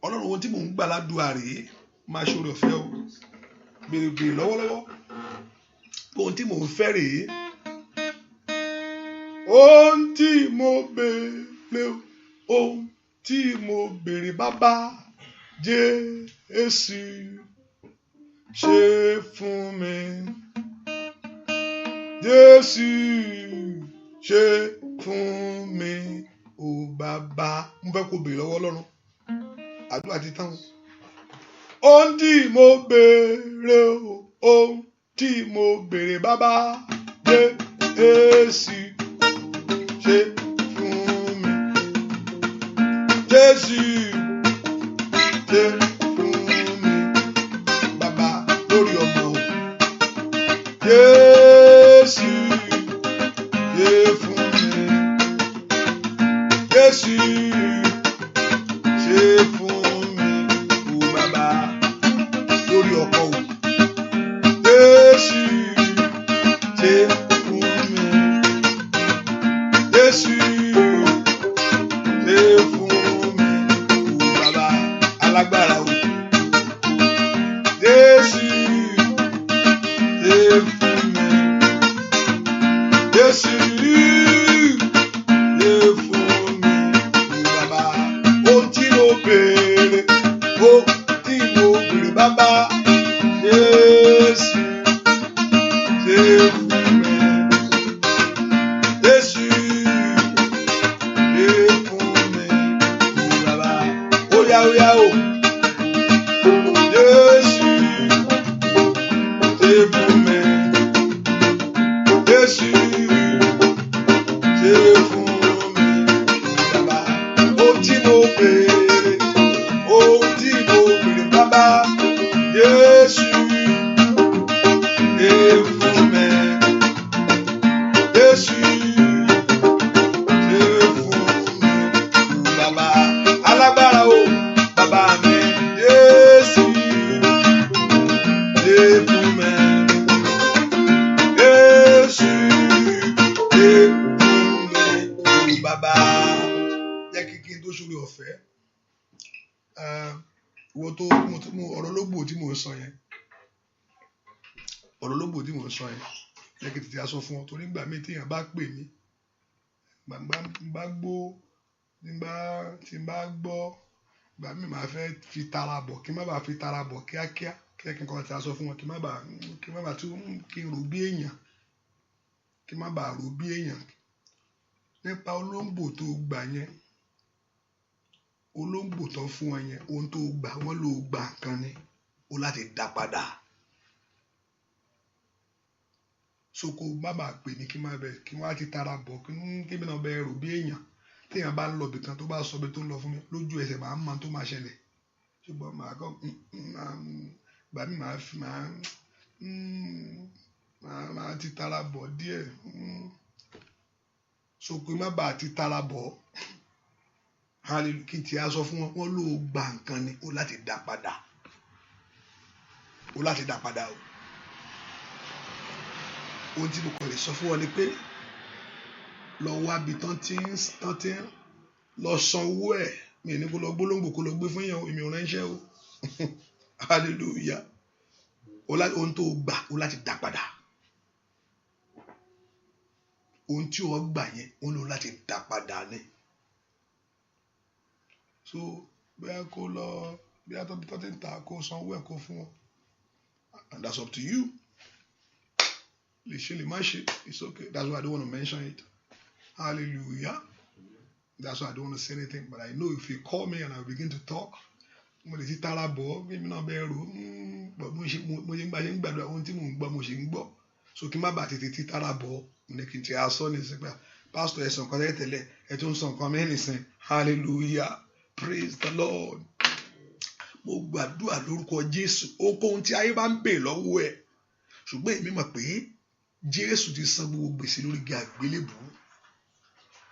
Speaker 1: Ọlọ́run ohun tí mò ń gbà ládùúrà rèé. Máa ṣoore ọ̀fẹ́ o. Bèrè lọ́wọ́lọ́wọ́. Ohun tí mò ń fẹ́ rèé. Ohun tí mo béèrè ohun tí mo béèrè bàbá Jésù ṣe fún mi. Jésù ṣe fún mi o bàbá. Mo fẹ́ kó béèrè lọ́wọ́ Ọlọ́run. Àdúrà ti tán. Ohun tí mo béèrè o, ohun tí mo béèrè bàbá Jésù ṣe fún mi. Jésù ṣe fún mi bàbá lórí ọmọ o. Jésù ṣe fún mi. Jésù ṣe fún mi o bàbá lórí ọkọ o. Jésù ṣe fún mi. Jésù ṣe fún mi o bàbá alágbára o. Jésù ṣe fún mi. Jésù ṣe fún mi o bàbá. Ohun tí mo béèrè, ohun tí mo béèrè bàbá Jésù ṣe fún mi. Jésù ṣe fún mi o bàbá. Óyá óyá o. Jésù ṣe fún mi. Jésù ṣe fún mi o bàbá. Ohun tí mo béèrè, ohun tí mo béèrè bàbá Jésù ṣe fún mi. Jésù ṣe fún mi o bàbá alágbára o. Bàbá mi Jésù ṣe fún mi. Jésù ṣe fún mi o bàbá. Jẹ́ kí n tó ṣúlẹ̀ ọ̀fẹ́. Ìwọ tó ọ̀rọ̀ lógbò tí mò ń sọ yẹn. Ọ̀rọ̀ lógbò tí mò ń sọ yẹn. Jẹ́ kí n tètè aṣọ fún ọ torí ìgbà míì téèyàn bá pè mí. Tí n bá gbọ́ ìgbà míì máa fẹ́ fi tara bọ̀ kí n má bàa fi tara bọ̀ kíákíá. Kí n kọ́ ti aṣọ fún wọn kí n má bàa tún kí n rò bí èèyàn. Kí n má bàa rò bí èèyàn. Nípa olóńgbò tó gbà yẹn. Olóńgbò tó fún wọn yẹn, ohun tó gbà wọ́n ló gbà kan ni. O láti dá padà. So kó má bàa pè mí kí n má bẹ̀ kí wọ́n á ti tara bọ̀ kí mi náà bẹ̀ rò bí èèyàn. Téèyàn bá ń lọ ibìkan tó bá sọ ibi tó ń lọ fún mi lójú ẹsẹ̀ máa ń mọ tó máa ṣẹlẹ̀. Ṣùgbọ́n màá kọ́ ìgbà mi máa ti tara bọ̀ díẹ̀. So kó má bàa ti tara bọ̀. Hallelujah. Kí n ti aṣọ fún wọn, wọ́n ló gba nǹkan ni. O láti dá padà. O láti dá padà o. Ohun tí mo kàn lè sọ fún wọn ni pé lọ wá bí tán tí ń lọ san owó ẹ̀. Mi ní kó lọ gbólóńgbò kó lọ gbé fún yàn èmi ò ránṣẹ́ o. Hallelujah. Ohun tó gbà o láti dá padà. Ohun tí o gbà yẹn o lò láti dá padà ni. So bóyá kó lọ bí a tó bí tán tí ń ta kó san owó ẹ̀ kó fún wọn. And that's up to you. Lè ṣe lè má ṣe. It's okay. That's why I don't want to mention it. Hallelujah. That's why I don't want to say anything. But I know if you call me and I begin to talk, mo lè ti tara bọ̀ bí mi náà bẹ́ẹ̀ rò. Mo ṣe ń gbàdúrà ohun tí mò ń gbọ́ mo ṣe ń gbọ́. So kí n má bàa tètè ti tara bọ̀. Mo ní kí n ti aṣọ ní ìsìnkú. Pastor ẹ̀sán kan tẹ́lẹ̀ ẹ̀ tó ń sọ nǹkan mẹ́rin sìn. Hallelujah. Praise the Lord. Mo gbàdúrà lórúkọ Jésù. Ohunkóhun tí ayé bá ń bè lọ́wọ́ ẹ̀. Ṣùgbọ́n èmi mọ̀ pé Jésù ti san gbogbo gbèsè lórí igi àgbélébùú.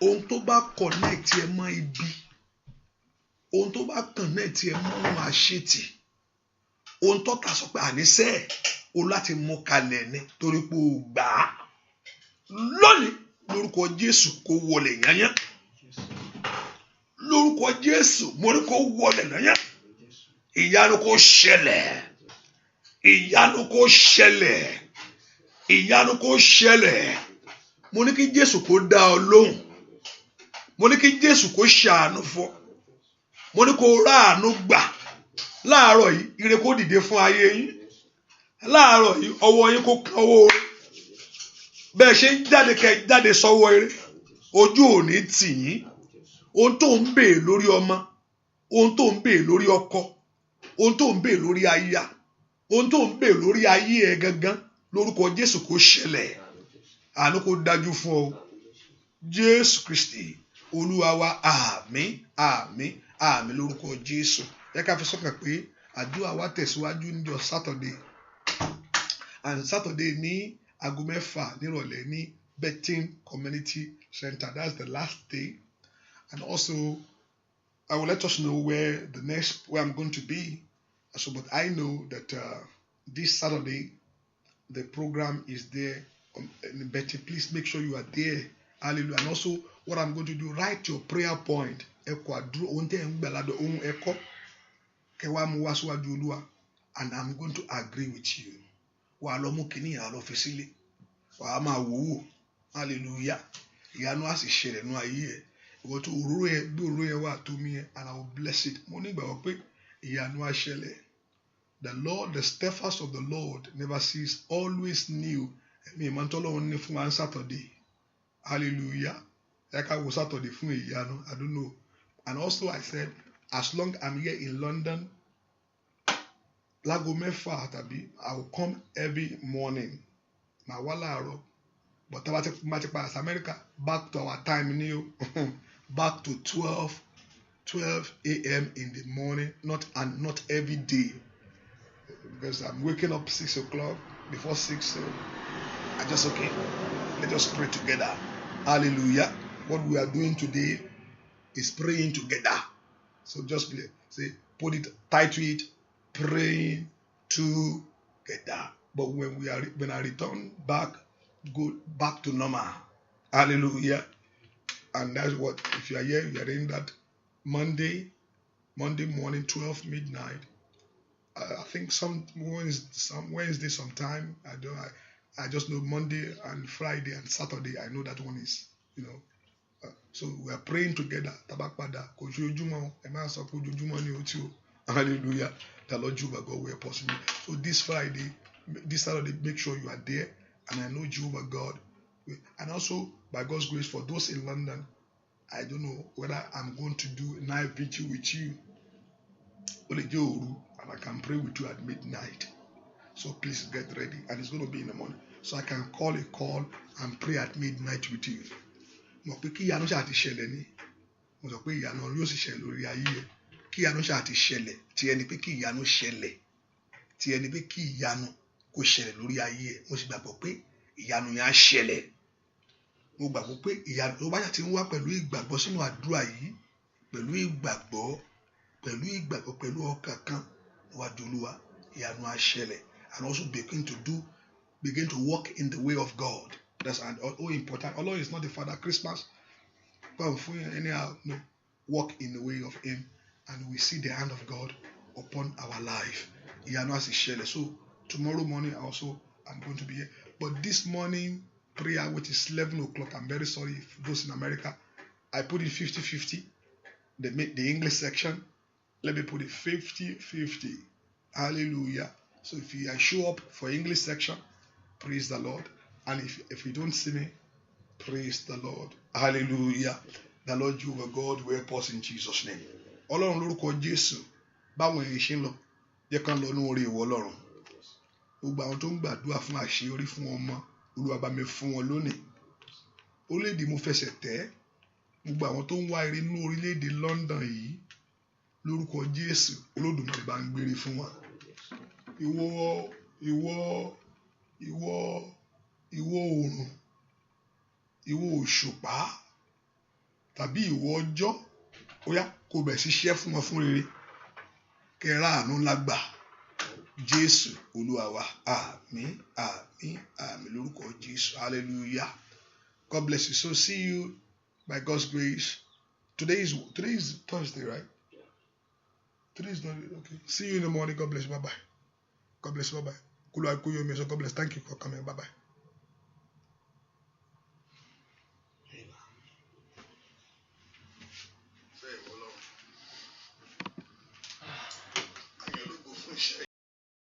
Speaker 1: Ohun tó bá connect ẹ mọ́ ibi. Ohun tó bá connect ẹ mọ́ ohun àṣetì. Ohun tó ta sọ pé àníṣe o láti mú kalẹ̀ ni torí pé o gbà á. Lónìí lórúkọ Jésù kó wọlé yányán. Lórúkọ Jésù mo ní kó wọlé yányán. Ìyanu kó ṣẹlẹ̀. Ìyanu kó ṣẹlẹ̀. Ìyanu kó ṣẹlẹ̀. Mo ní kí Jésù kó dá ọ lóhùn. Mo ní kí Jésù kó ṣàánú fún. mo ní kó ráàánú gbà láàárọ̀ yìí, ire kó dìde fún ayé yín láàárọ̀ yìí, ọwọ́ yín kó kan owó rẹ̀ bẹ́ẹ̀ ṣe ń jáde kẹ́ jáde sọ́wọ́ eré, ojú ò ní tì yín. Ohun tó ń bèè lórí ọmọ, ohun tó ń bèè lórí ọkọ, ohun tó ń bèè lórí aya, ohun tó ń bèè lórí ayé ẹ gangan, lórúkọ Jésù kó ṣẹlẹ̀. Àánú kó dájú fún ọ. Jésù Kristi Olúwa wa, àmín àmín àmín lórúkọ Jésù. Ẹ ká fi sọ́kàn pé àdúrà wa tẹ̀síwájú níjọ́ Saturday, and Saturday ní aago 6 nírọ̀lẹ́ ní Bethel Community Center. That's the last day. And also I will let us know where I'm going to be. So, but I know that this Saturday the program is there in Bethel. Please make sure you are there. Hallelujah. And also what I'm going to do, write your prayer point. And I'm going to agree with you. Hallelujah. Ìyanu á sì ṣẹlẹ̀ nínú ayé ẹ̀. Ìwọ tó òróró ẹ gbé òróró ẹ wá tó mi ẹ, and I will bless it. Mo ní ìgbàgbọ́ pé ìyanu á ṣẹlẹ̀. The Lord, the steadfast of the Lord never cease, always new. Ẹ̀mí ìmọ̀ntọ́lọ́run ní fún wa ní Saturday. Hallelujah. Ẹ ká wo Saturday fún ìyanu. I don't know. And also I said, as long I'm here in London, láago 6 tàbí I will come every morning. Màá wá láàárọ̀. But Matic America, back to our time new, back to 12 a.m. in the morning, not every day. Because I'm waking up 6 o'clock, before 6, so I just let us pray together. Hallelujah. What we are doing today is praying together. So just say, put it tied to it, praying together. But when I return back, go back to normal. Hallelujah. And that's what, if you are here, you are in that Monday morning, 12 midnight. I think some Wednesday sometime. I just know Monday and Friday and Saturday. I know that one is, so we are praying together. Hallelujah. The Lord Jehovah God will possible. So this Saturday, make sure you are there. And I know Jehovah God. And also, by God's grace, for those in London, I don't know whether I'm going to do a night vigil with you. And I can pray with you at midnight. So please get ready. And it's going to be in the morning. So I can call a call and pray at midnight with you. Mo pe ki ìyanu ṣá ti ṣẹlẹ̀ ni. Mo sọ pé ìyanu yóò sì ṣẹlẹ̀ lórí ayé ẹ. Kí ìyanu ṣá ti ṣẹlẹ̀. Tí ẹni pé kí ìyanu ṣẹlẹ̀. Tí ẹni pé kí ìyanu kó ṣẹlẹ̀ lórí ayé ẹ. Mo sì gbàgbọ́ pé ìyanu yẹn á ṣẹlẹ̀. Mo gbàgbọ́ pé ìyanu tó bá yà ti ń wá pẹ̀lú ìgbàgbọ́ sínú àdúrà yìí, pẹ̀lú ìgbàgbọ́ pẹ̀lú ọkàn kan níwájú Olúwa, ìyanu á ṣẹlẹ̀. And also begin to walk in the way of God. That's important. Although it's not the Father Christmas, but anyhow, no, walk in the way of Him, and we see the hand of God upon our life. Ìyanu á sì ṣẹlẹ̀. So tomorrow morning also I'm going to be here. But this morning prayer, which is 11 o'clock, I'm very sorry for those in America. I put it 50-50. The English section, let me put it 50-50. Hallelujah. So if I show up for English section, praise the Lord. And if you don't see me, praise the Lord. Hallelujah. The Lord Jehovah God will help us in Jesus' name. Ọlọ́run lórúkọ Jésù, báwọn èèyàn ṣe ń lọ, jẹ́ kán lọ ní orí ìwọ Ọlọ́run. Gbogbo àwọn tó ń gbàdúrà fún àṣeyọrí fún ọmọ, Olúwa bá mi fún wọn lónìí. Orílẹ̀-èdè mo fẹsẹ̀ tẹ̀. Gbogbo àwọn tó ń wá ire nínú orílẹ̀-èdè London yìí, lórúkọ Jésù, Olódùmarè bá ń gbére fún wọn. Ìwọ oòrùn, ìwọ òṣùpá, tàbí ìwọ ọjọ́, ó yá kó bẹ̀ ṣiṣẹ́ fún wọn fún rere. Kẹ́ ráàánú ńlá gbà. Jésù Olúwa wa, àmín àmín àmín lórúkọ Jésù. Hallelujah. God bless you. So see you by God's grace. Today is Thursday, right? Today is not okay. See you in the morning. God bless you. Bye bye. God bless you. Bye bye. God bless. Thank you for coming. Bye bye.